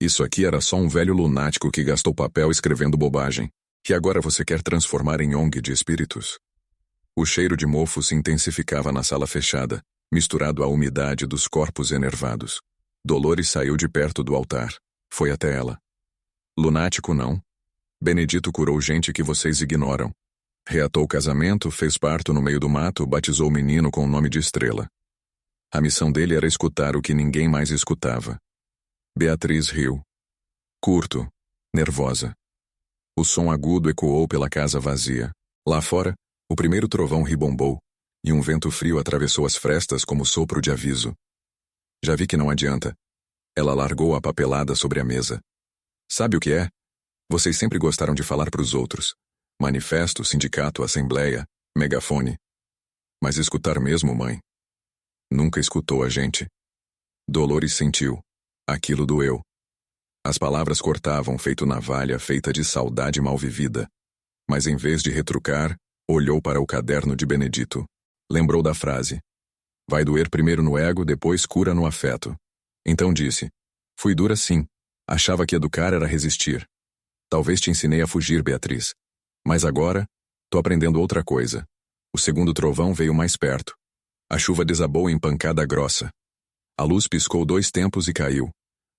Isso aqui era só um velho lunático que gastou papel escrevendo bobagem, que agora você quer transformar em ONG de espíritos. O cheiro de mofo se intensificava na sala fechada, misturado à umidade dos corpos enervados. Dolores saiu de perto do altar. Foi até ela. Lunático não. Benedito curou gente que vocês ignoram. Reatou o casamento, fez parto no meio do mato, batizou o menino com o nome de Estrela. A missão dele era escutar o que ninguém mais escutava. Beatriz riu. Curto, nervosa. O som agudo ecoou pela casa vazia. Lá fora, o primeiro trovão ribombou, e um vento frio atravessou as frestas como sopro de aviso. Já vi que não adianta. Ela largou a papelada sobre a mesa. Sabe o que é? Vocês sempre gostaram de falar para os outros. Manifesto, sindicato, assembleia, megafone. Mas escutar mesmo, mãe? Nunca escutou a gente. Dolores sentiu. Aquilo doeu. As palavras cortavam feito navalha feita de saudade mal vivida. Mas em vez de retrucar, olhou para o caderno de Benedito. Lembrou da frase. Vai doer primeiro no ego, depois cura no afeto. Então disse. Fui dura sim. Achava que educar era resistir. Talvez te ensinei a fugir, Beatriz. Mas agora, tô aprendendo outra coisa. O segundo trovão veio mais perto. A chuva desabou em pancada grossa. A luz piscou 2 tempos e caiu.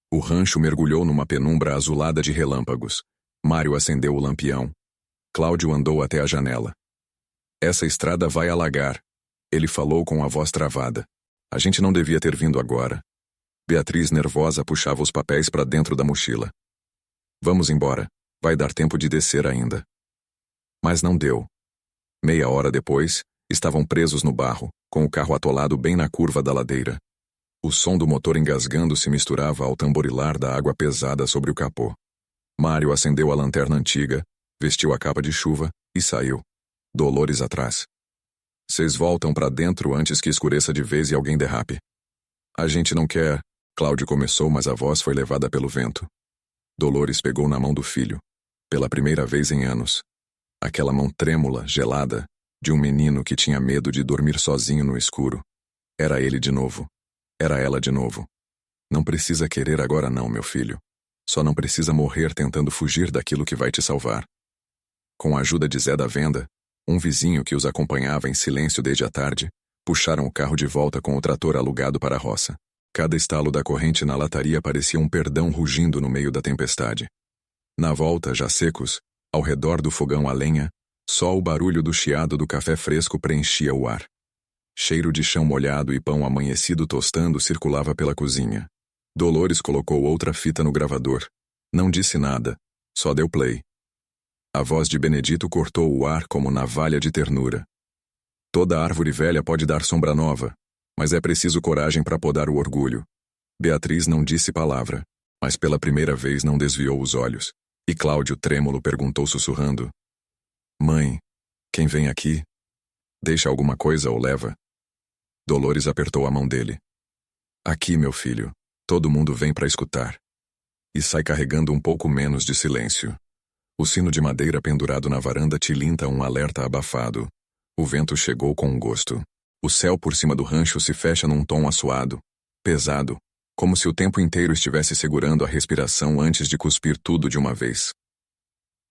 O rancho mergulhou numa penumbra azulada de relâmpagos. Mário acendeu o lampião. Cláudio andou até a janela. Essa estrada vai alagar. Ele falou com a voz travada. A gente não devia ter vindo agora. Beatriz, nervosa, puxava os papéis para dentro da mochila. Vamos embora. Vai dar tempo de descer ainda. Mas não deu. Meia hora depois, estavam presos no barro, com o carro atolado bem na curva da ladeira. O som do motor engasgando se misturava ao tamborilar da água pesada sobre o capô. Mário acendeu a lanterna antiga, vestiu a capa de chuva e saiu. Dolores atrás. Vocês voltam para dentro antes que escureça de vez e alguém derrape. A gente não quer... Cláudio começou, mas a voz foi levada pelo vento. Dolores pegou na mão do filho. Pela primeira vez em anos. Aquela mão trêmula, gelada, de um menino que tinha medo de dormir sozinho no escuro. Era ele de novo. Era ela de novo. Não precisa querer agora não, meu filho. Só não precisa morrer tentando fugir daquilo que vai te salvar. Com a ajuda de Zé da Venda, um vizinho que os acompanhava em silêncio desde a tarde, puxaram o carro de volta com o trator alugado para a roça. Cada estalo da corrente na lataria parecia um perdão rugindo no meio da tempestade. Na volta, já secos, ao redor do fogão a lenha, só o barulho do chiado do café fresco preenchia o ar. Cheiro de chão molhado e pão amanhecido tostando circulava pela cozinha. Dolores colocou outra fita no gravador. Não disse nada, só deu play. A voz de Benedito cortou o ar como navalha de ternura. Toda árvore velha pode dar sombra nova, mas é preciso coragem para podar o orgulho. Beatriz não disse palavra, mas pela primeira vez não desviou os olhos. E Cláudio, trêmulo, perguntou sussurrando. Mãe, quem vem aqui? Deixa alguma coisa ou leva? Dolores apertou a mão dele. Aqui, meu filho, todo mundo vem para escutar. E sai carregando um pouco menos de silêncio. O sino de madeira pendurado na varanda tilinta um alerta abafado. O vento chegou com um gosto. O céu por cima do rancho se fecha num tom assoado, pesado, como se o tempo inteiro estivesse segurando a respiração antes de cuspir tudo de uma vez.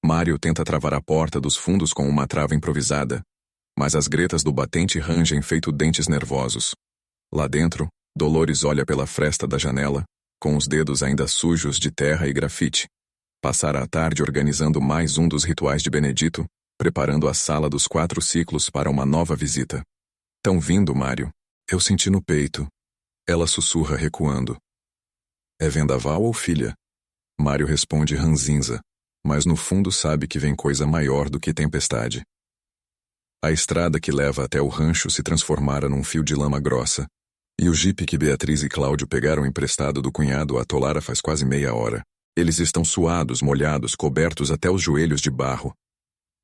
Mário tenta travar a porta dos fundos com uma trava improvisada, mas as gretas do batente rangem feito dentes nervosos. Lá dentro, Dolores olha pela fresta da janela, com os dedos ainda sujos de terra e grafite. Passara a tarde organizando mais um dos rituais de Benedito, preparando a sala dos 4 ciclos para uma nova visita. Tão vindo, Mário. Eu senti no peito. Ela sussurra recuando. É vendaval ou filha? Mário responde ranzinza, mas no fundo sabe que vem coisa maior do que tempestade. A estrada que leva até o rancho se transformara num fio de lama grossa, e o jipe que Beatriz e Cláudio pegaram emprestado do cunhado atolara faz quase meia hora. Eles estão suados, molhados, cobertos até os joelhos de barro.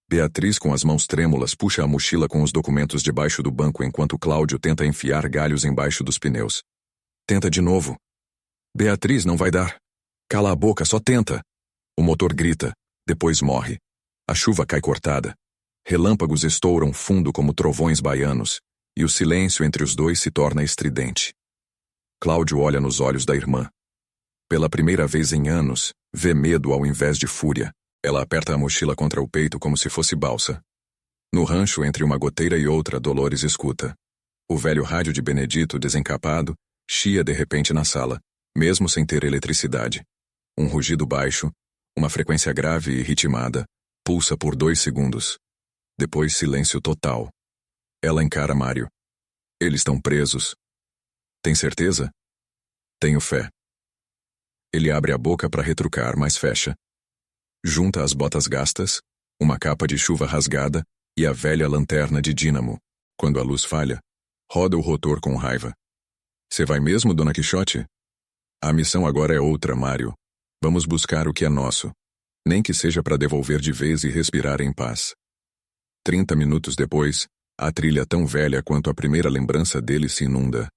Beatriz, com as mãos trêmulas, puxa a mochila com os documentos debaixo do banco enquanto Cláudio tenta enfiar galhos embaixo dos pneus. Tenta de novo. Beatriz, não vai dar. Cala a boca, só tenta. O motor grita, depois morre. A chuva cai cortada. Relâmpagos estouram fundo como trovões baianos, e o silêncio entre os dois se torna estridente. Cláudio olha nos olhos da irmã. Pela primeira vez em anos, vê medo ao invés de fúria. Ela aperta a mochila contra o peito como se fosse balsa. No rancho, entre uma goteira e outra, Dolores escuta. O velho rádio de Benedito, desencapado, chia de repente na sala, mesmo sem ter eletricidade. Um rugido baixo, uma frequência grave e ritmada, pulsa por 2 segundos. Depois silêncio total. Ela encara Mário. Eles estão presos. Tem certeza? Tenho fé. Ele abre a boca para retrucar, mas fecha. Junta as botas gastas, uma capa de chuva rasgada e a velha lanterna de dínamo. Quando a luz falha, roda o rotor com raiva. Você vai mesmo, Dona Quixote? A missão agora é outra, Mário. Vamos buscar o que é nosso. Nem que seja para devolver de vez e respirar em paz. 30 minutos depois, a trilha tão velha quanto a primeira lembrança dele se inunda.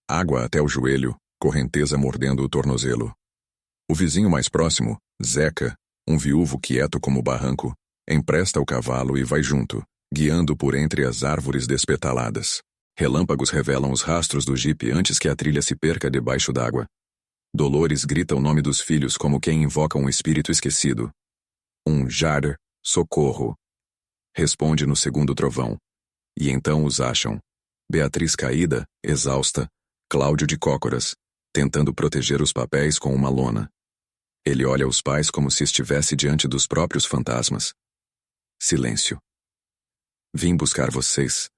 Água até o joelho, correnteza mordendo o tornozelo. O vizinho mais próximo, Zeca, um viúvo quieto como o barranco, empresta o cavalo e vai junto, guiando por entre as árvores despetaladas. Relâmpagos revelam os rastros do jipe antes que a trilha se perca debaixo d'água. Dolores grita o nome dos filhos como quem invoca um espírito esquecido. Um jar, socorro. Responde no segundo trovão. E então os acham. Beatriz caída, exausta, Cláudio de cócoras, tentando proteger os papéis com uma lona. Ele olha os pais como se estivesse diante dos próprios fantasmas. Silêncio. Vim buscar vocês.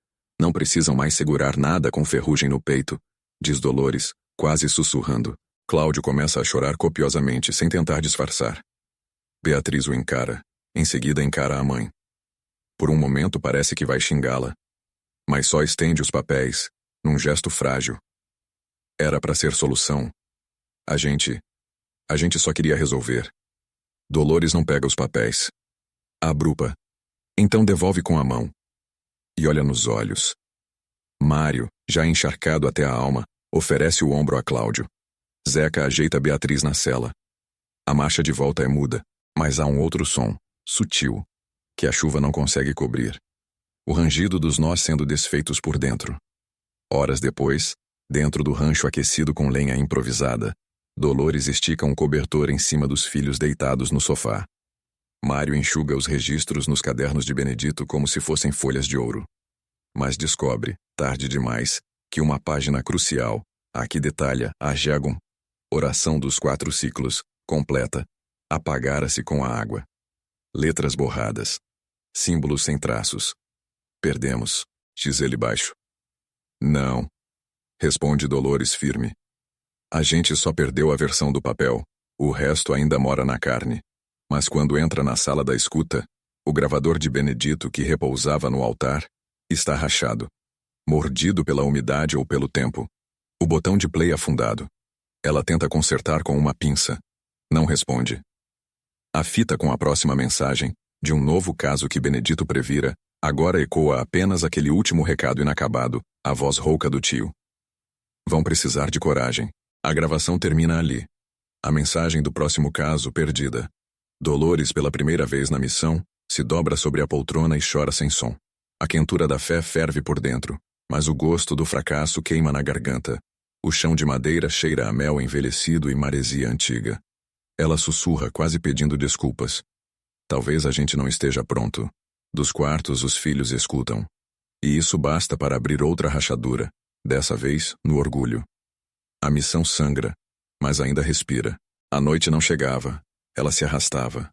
Não precisam mais segurar nada com ferrugem no peito, diz Dolores, quase sussurrando. Cláudio começa a chorar copiosamente, sem tentar disfarçar. Beatriz o encara. Em seguida encara a mãe. Por um momento parece que vai xingá-la. Mas só estende os papéis, num gesto frágil. Era para ser solução. A gente só queria resolver. Dolores não pega os papéis. Abrupa. Então devolve com a mão. E olha nos olhos. Mário, já encharcado até a alma, oferece o ombro a Cláudio. Zeca ajeita Beatriz na cela. A marcha de volta é muda, mas há um outro som, sutil, que a chuva não consegue cobrir. O rangido dos nós sendo desfeitos por dentro. Horas depois, dentro do rancho aquecido com lenha improvisada, Dolores estica um cobertor em cima dos filhos deitados no sofá. Mário enxuga os registros nos cadernos de Benedito como se fossem folhas de ouro. Mas descobre, tarde demais, que uma página crucial, a que detalha a Jegum, oração dos 4 ciclos, completa, apagara-se com a água. Letras borradas. Símbolos sem traços. Perdemos, diz ele baixo. Não, responde Dolores firme. A gente só perdeu a versão do papel, o resto ainda mora na carne. Mas quando entra na sala da escuta, o gravador de Benedito que repousava no altar está rachado, mordido pela umidade ou pelo tempo. O botão de play afundado. Ela tenta consertar com uma pinça. Não responde. A fita com a próxima mensagem, de um novo caso que Benedito previra, agora ecoa apenas aquele último recado inacabado, a voz rouca do tio. Vão precisar de coragem. A gravação termina ali. A mensagem do próximo caso perdida. Dolores, pela primeira vez na missão, se dobra sobre a poltrona e chora sem som. A quentura da fé ferve por dentro, mas o gosto do fracasso queima na garganta. O chão de madeira cheira a mel envelhecido e maresia antiga. Ela sussurra, quase pedindo desculpas. Talvez a gente não esteja pronto. Dos quartos os filhos escutam. E isso basta para abrir outra rachadura, dessa vez no orgulho. A missão sangra, mas ainda respira. A noite não chegava. Ela se arrastava.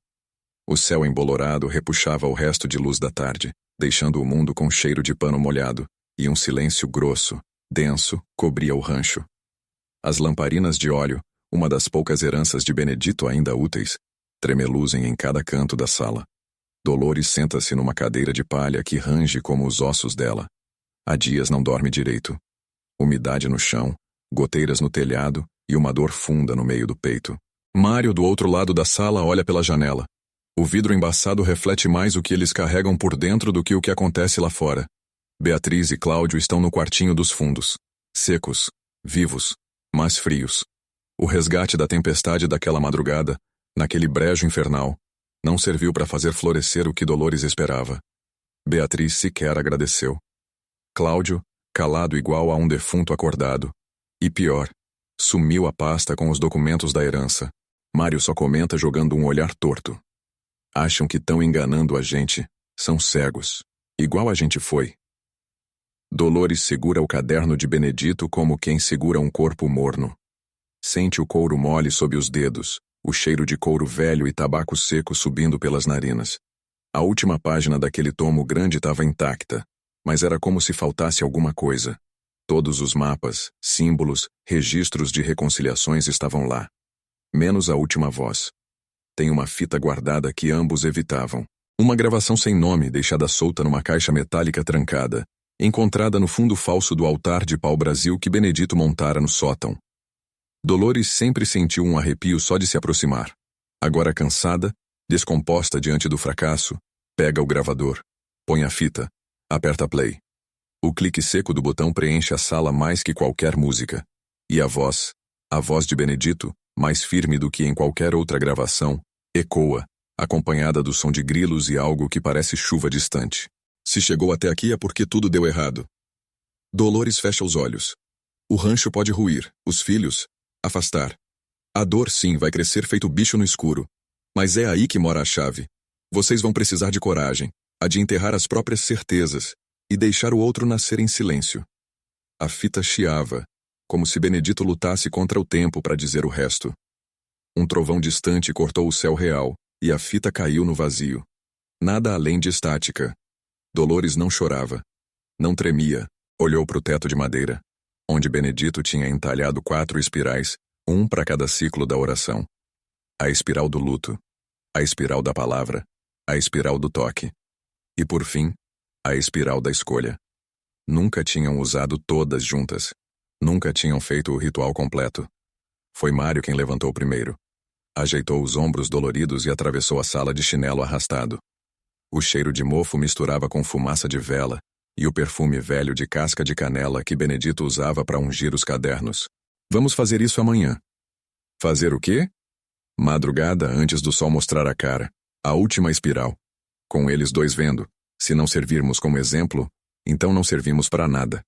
O céu embolorado repuxava o resto de luz da tarde, deixando o mundo com cheiro de pano molhado, e um silêncio grosso, denso, cobria o rancho. As lamparinas de óleo, uma das poucas heranças de Benedito ainda úteis, tremeluzem em cada canto da sala. Dolores senta-se numa cadeira de palha que range como os ossos dela. Há dias não dorme direito. Umidade no chão, goteiras no telhado e uma dor funda no meio do peito. Mário, do outro lado da sala, olha pela janela. O vidro embaçado reflete mais o que eles carregam por dentro do que o que acontece lá fora. Beatriz e Cláudio estão no quartinho dos fundos. Secos, vivos, mas frios. O resgate da tempestade daquela madrugada, naquele brejo infernal, não serviu para fazer florescer o que Dolores esperava. Beatriz sequer agradeceu. Cláudio, calado igual a um defunto acordado. E pior, sumiu a pasta com os documentos da herança. Mário só comenta jogando um olhar torto. Acham que estão enganando a gente. São cegos. Igual a gente foi. Dolores segura o caderno de Benedito como quem segura um corpo morno. Sente o couro mole sob os dedos, o cheiro de couro velho e tabaco seco subindo pelas narinas. A última página daquele tomo grande estava intacta, mas era como se faltasse alguma coisa. Todos os mapas, símbolos, registros de reconciliações estavam lá. Menos a última voz. Tem uma fita guardada que ambos evitavam. Uma gravação sem nome deixada solta numa caixa metálica trancada, encontrada no fundo falso do altar de pau-brasil que Benedito montara no sótão. Dolores sempre sentiu um arrepio só de se aproximar. Agora cansada, descomposta diante do fracasso, pega o gravador, põe a fita, aperta play. O clique seco do botão preenche a sala mais que qualquer música. E a voz de Benedito, mais firme do que em qualquer outra gravação, ecoa, acompanhada do som de grilos e algo que parece chuva distante. Se chegou até aqui é porque tudo deu errado. Dolores fecha os olhos. O rancho pode ruir, os filhos, afastar. A dor sim vai crescer feito bicho no escuro. Mas é aí que mora a chave. Vocês vão precisar de coragem, a de enterrar as próprias certezas, e deixar o outro nascer em silêncio. A fita chiava, como se Benedito lutasse contra o tempo para dizer o resto. Um trovão distante cortou o céu real, e a fita caiu no vazio. Nada além de estática. Dolores não chorava. Não tremia. Olhou para o teto de madeira, onde Benedito tinha entalhado 4 espirais, um para cada ciclo da oração. A espiral do luto, a espiral da palavra, a espiral do toque. E por fim, a espiral da escolha. Nunca tinham usado todas juntas. Nunca tinham feito o ritual completo. Foi Mário quem levantou primeiro. Ajeitou os ombros doloridos e atravessou a sala de chinelo arrastado. O cheiro de mofo misturava com fumaça de vela e o perfume velho de casca de canela que Benedito usava para ungir os cadernos. Vamos fazer isso amanhã. Fazer o quê? Madrugada antes do sol mostrar a cara. A última espiral. Com eles dois vendo. Se não servirmos como exemplo, então não servimos para nada.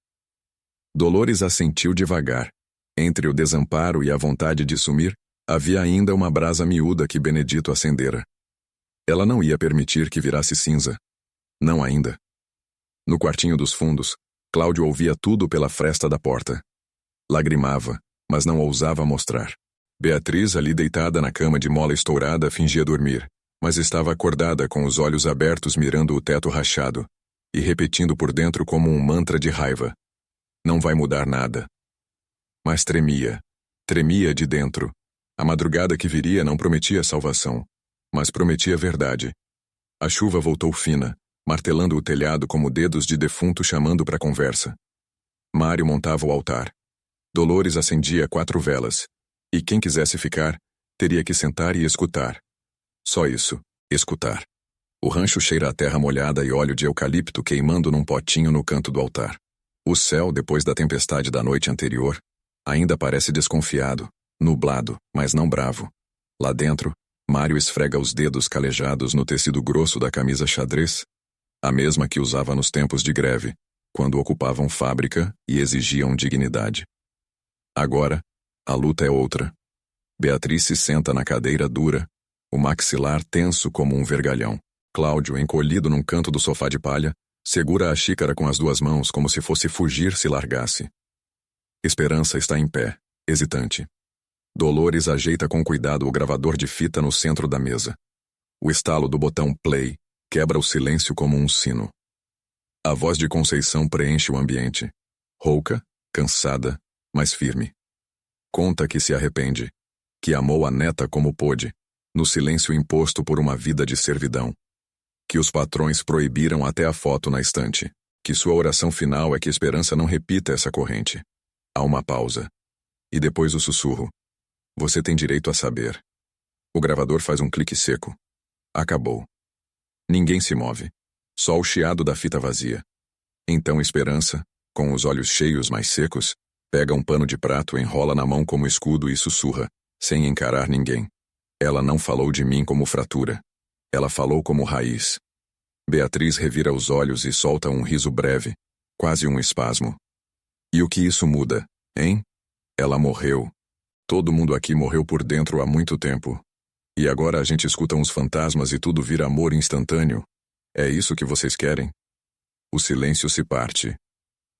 Dolores assentiu devagar. Entre o desamparo e a vontade de sumir, havia ainda uma brasa miúda que Benedito acendera. Ela não ia permitir que virasse cinza. Não ainda. No quartinho dos fundos, Cláudio ouvia tudo pela fresta da porta. Lagrimava, mas não ousava mostrar. Beatriz, ali deitada na cama de mola estourada, fingia dormir, mas estava acordada com os olhos abertos mirando o teto rachado e repetindo por dentro como um mantra de raiva. Não vai mudar nada. Mas tremia. Tremia de dentro. A madrugada que viria não prometia salvação, mas prometia verdade. A chuva voltou fina, martelando o telhado como dedos de defunto chamando para conversa. Mário montava o altar. Dolores acendia 4 velas, e quem quisesse ficar, teria que sentar e escutar. Só isso, escutar. O rancho cheira a terra molhada e óleo de eucalipto queimando num potinho no canto do altar. O céu, depois da tempestade da noite anterior, ainda parece desconfiado, nublado, mas não bravo. Lá dentro, Mário esfrega os dedos calejados no tecido grosso da camisa xadrez, a mesma que usava nos tempos de greve, quando ocupavam fábrica e exigiam dignidade. Agora, a luta é outra. Beatriz se senta na cadeira dura, o maxilar tenso como um vergalhão. Cláudio, encolhido num canto do sofá de palha, segura a xícara com as 2 mãos como se fosse fugir se largasse. Esperança está em pé, hesitante. Dolores ajeita com cuidado o gravador de fita no centro da mesa. O estalo do botão play quebra o silêncio como um sino. A voz de Conceição preenche o ambiente. Rouca, cansada, mas firme. Conta que se arrepende, que amou a neta como pôde, no silêncio imposto por uma vida de servidão. Que os patrões proibiram até a foto na estante. Que sua oração final é que Esperança não repita essa corrente. Há uma pausa. E depois o sussurro. Você tem direito a saber. O gravador faz um clique seco. Acabou. Ninguém se move. Só o chiado da fita vazia. Então Esperança, com os olhos cheios mais secos, Pega um pano de prato, enrola na mão como escudo e sussurra, sem encarar ninguém. Ela não falou de mim como fratura. Ela falou como raiz. Beatriz revira os olhos e solta um riso breve, quase um espasmo. E o que isso muda, hein? Ela morreu. Todo mundo aqui morreu por dentro há muito tempo. E agora a gente escuta uns fantasmas e tudo vira amor instantâneo. É isso que vocês querem? O silêncio se parte.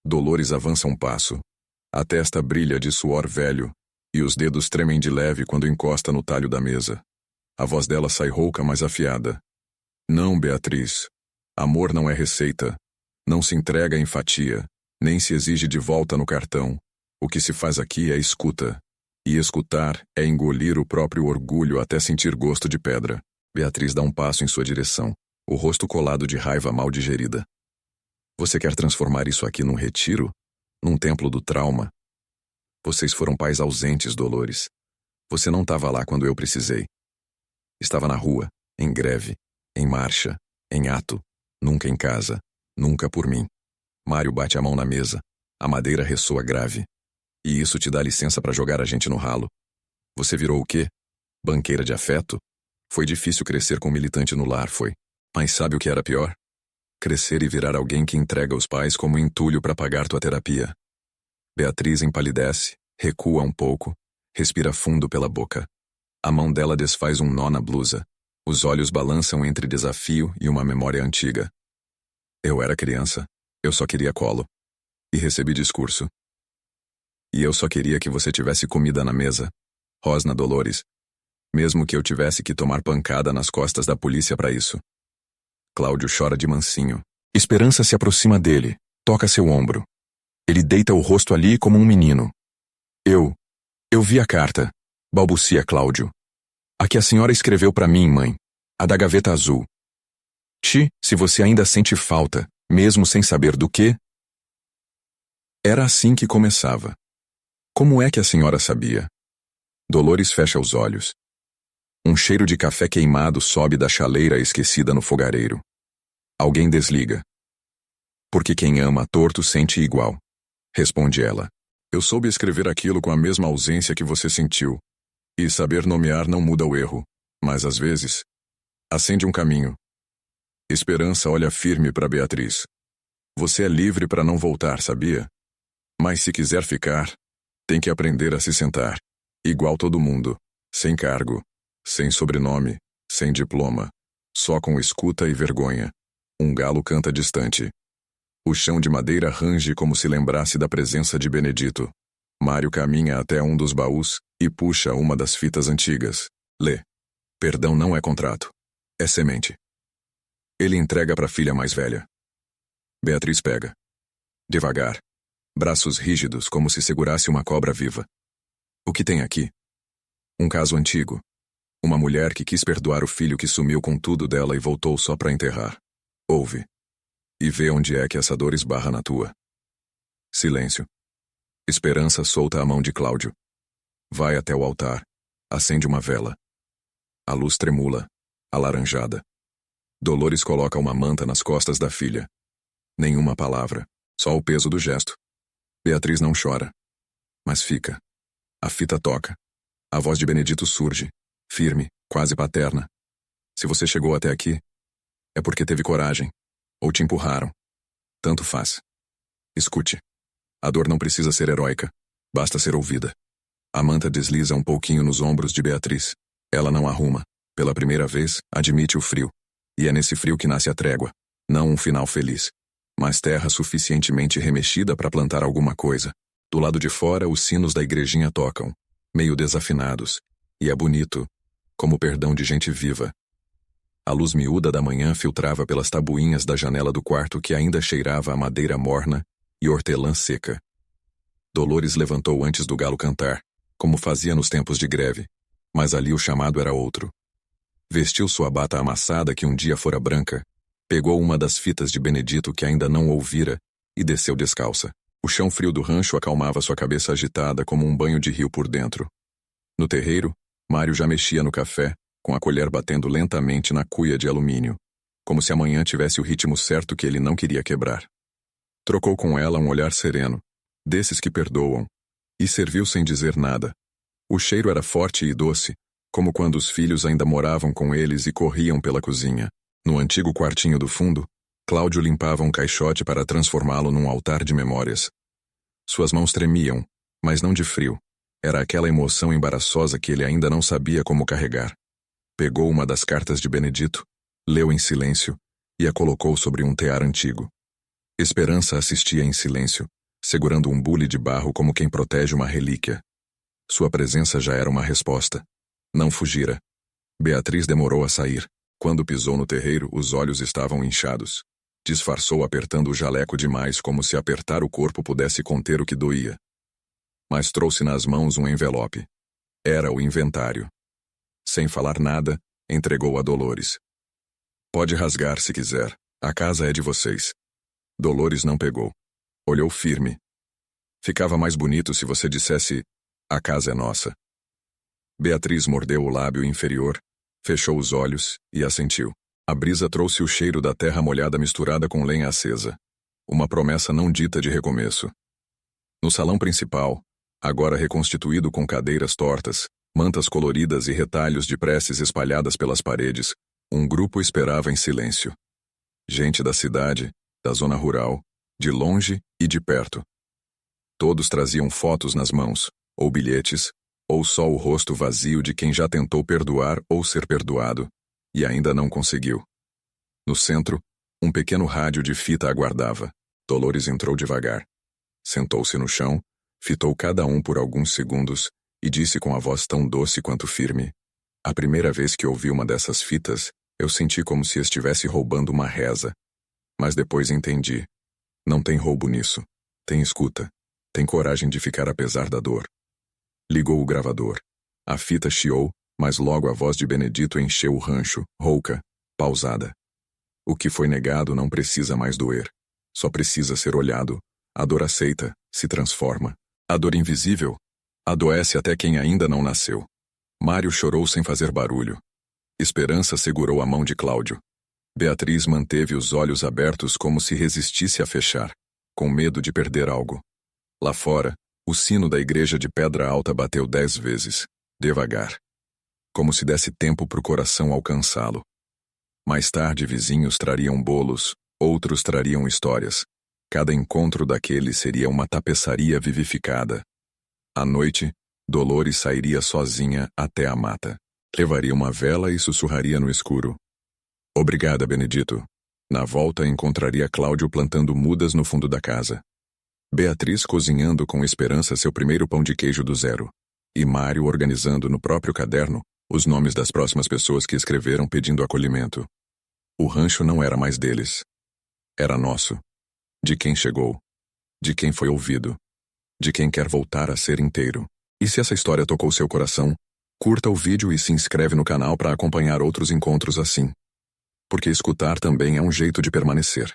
Dolores avança um passo. A testa brilha de suor velho, e os dedos tremem de leve quando encosta no talho da mesa. A voz dela sai rouca, mas afiada. Não, Beatriz. Amor não é receita. Não se entrega em fatia, nem se exige de volta no cartão. O que se faz aqui é escuta. E escutar é engolir o próprio orgulho até sentir gosto de pedra. Beatriz dá um passo em sua direção, o rosto colado de raiva mal digerida. Você quer transformar isso aqui num retiro? Num templo do trauma? Vocês foram pais ausentes, Dolores. Você não estava lá quando eu precisei. Estava na rua, em greve, em marcha, em ato, nunca em casa, nunca por mim. Mário bate a mão na mesa. A madeira ressoa grave. E isso te dá licença para jogar a gente no ralo? Você virou o quê? Banqueira de afeto? Foi difícil crescer com militante no lar, foi. Mas sabe o que era pior? Crescer e virar alguém que entrega os pais como entulho para pagar tua terapia. Beatriz empalidece, recua um pouco, respira fundo pela boca. A mão dela desfaz um nó na blusa. Os olhos balançam entre desafio e uma memória antiga. Eu era criança. Eu só queria colo. E recebi discurso. E eu só queria que você tivesse comida na mesa. Rosna Dolores. Mesmo que eu tivesse que tomar pancada nas costas da polícia para isso. Cláudio chora de mansinho. Esperança se aproxima dele, toca seu ombro. Ele deita o rosto ali como um menino. Eu vi a carta, balbucia Cláudio. A que a senhora escreveu para mim, mãe. A da gaveta azul. Se você ainda sente falta, mesmo sem saber do que. Era assim que começava. Como é que a senhora sabia? Dolores fecha os olhos. Um cheiro de café queimado sobe da chaleira esquecida no fogareiro. Alguém desliga. Porque quem ama torto sente igual. Responde ela. Eu soube escrever aquilo com a mesma ausência que você sentiu. E saber nomear não muda o erro, mas às vezes acende um caminho. Esperança olha firme para Beatriz. Você é livre para não voltar, sabia? Mas se quiser ficar, tem que aprender a se sentar. Igual todo mundo, sem cargo, sem sobrenome, sem diploma, só com escuta e vergonha. Um galo canta distante. O chão de madeira range como se lembrasse da presença de Benedito. Mário caminha até um dos baús e puxa uma das fitas antigas. Lê. Perdão não é contrato. É semente. Ele entrega para a filha mais velha. Beatriz pega. Devagar. Braços rígidos como se segurasse uma cobra viva. O que tem aqui? Um caso antigo. Uma mulher que quis perdoar o filho que sumiu com tudo dela e voltou só para enterrar. Ouve. E vê onde é que essa dor esbarra na tua. Silêncio. Esperança solta a mão de Cláudio. Vai até o altar. Acende uma vela. A luz tremula, alaranjada. Dolores coloca uma manta nas costas da filha. Nenhuma palavra, só o peso do gesto. Beatriz não chora, mas fica. A fita toca. A voz de Benedito surge, firme, quase paterna. Se você chegou até aqui, é porque teve coragem, ou te empurraram. Tanto faz. Escute. A dor não precisa ser heróica, basta ser ouvida. A manta desliza um pouquinho nos ombros de Beatriz. Ela não arruma. Pela primeira vez, admite o frio. E é nesse frio que nasce a trégua. Não um final feliz, mas terra suficientemente remexida para plantar alguma coisa. Do lado de fora, os sinos da igrejinha tocam, meio desafinados. E é bonito, como perdão de gente viva. A luz miúda da manhã filtrava pelas tabuinhas da janela do quarto que ainda cheirava a madeira morna e hortelã seca. Dolores levantou antes do galo cantar, como fazia nos tempos de greve, mas ali o chamado era outro. Vestiu sua bata amassada que um dia fora branca, pegou uma das fitas de Benedito que ainda não ouvira e desceu descalça. O chão frio do rancho acalmava sua cabeça agitada como um banho de rio por dentro. No terreiro, Mário já mexia no café, com a colher batendo lentamente na cuia de alumínio, como se amanhã tivesse o ritmo certo que ele não queria quebrar. Trocou com ela um olhar sereno, desses que perdoam, E serviu sem dizer nada. O cheiro era forte e doce, como quando os filhos ainda moravam com eles e corriam pela cozinha. No antigo quartinho do fundo, Cláudio limpava um caixote para transformá-lo num altar de memórias. Suas mãos tremiam, mas não de frio. Era aquela emoção embaraçosa que ele ainda não sabia como carregar. Pegou uma das cartas de Benedito, leu em silêncio e a colocou sobre um tear antigo. Esperança assistia em silêncio, segurando um bule de barro como quem protege uma relíquia. Sua presença já era uma resposta. Não fugira. Beatriz demorou a sair. Quando pisou no terreiro, os olhos estavam inchados. Disfarçou apertando o jaleco demais, como se apertar o corpo pudesse conter o que doía. Mas trouxe nas mãos um envelope. Era o inventário. Sem falar nada, entregou a Dolores. Pode rasgar se quiser. A casa é de vocês. Dolores não pegou. Olhou firme. Ficava mais bonito se você dissesse: a casa é nossa. Beatriz mordeu o lábio inferior, fechou os olhos e assentiu. A brisa trouxe o cheiro da terra molhada misturada com lenha acesa. Uma promessa não dita de recomeço. No salão principal, agora reconstituído com cadeiras tortas, mantas coloridas e retalhos de preces espalhadas pelas paredes, um grupo esperava em silêncio. Gente da cidade, da zona rural, de longe e de perto. Todos traziam fotos nas mãos, ou bilhetes, ou só o rosto vazio de quem já tentou perdoar ou ser perdoado, e ainda não conseguiu. No centro, um pequeno rádio de fita aguardava. Dolores entrou devagar. Sentou-se no chão, fitou cada um por alguns segundos e disse com a voz tão doce quanto firme: a primeira vez que ouvi uma dessas fitas, eu senti como se estivesse roubando uma reza. Mas depois entendi. Não tem roubo nisso. Tem escuta. Tem coragem de ficar apesar da dor. Ligou o gravador. A fita chiou, mas logo a voz de Benedito encheu o rancho, rouca, pausada. O que foi negado não precisa mais doer. Só precisa ser olhado. A dor aceita, se transforma. A dor invisível adoece até quem ainda não nasceu. Mário chorou sem fazer barulho. Esperança segurou a mão de Cláudio. Beatriz manteve os olhos abertos como se resistisse a fechar, com medo de perder algo. Lá fora, o sino da igreja de Pedra Alta bateu 10 vezes, devagar. Como se desse tempo pro coração alcançá-lo. Mais tarde, vizinhos trariam bolos, outros trariam histórias. Cada encontro daquele seria uma tapeçaria vivificada. À noite, Dolores sairia sozinha até a mata. Levaria uma vela e sussurraria no escuro: obrigada, Benedito. Na volta, encontraria Cláudio plantando mudas no fundo da casa. Beatriz cozinhando com esperança seu primeiro pão de queijo do zero. E Mário organizando no próprio caderno os nomes das próximas pessoas que escreveram pedindo acolhimento. O rancho não era mais deles. Era nosso. De quem chegou. De quem foi ouvido. De quem quer voltar a ser inteiro. E se essa história tocou seu coração, curta o vídeo e se inscreve no canal para acompanhar outros encontros assim. Porque escutar também é um jeito de permanecer.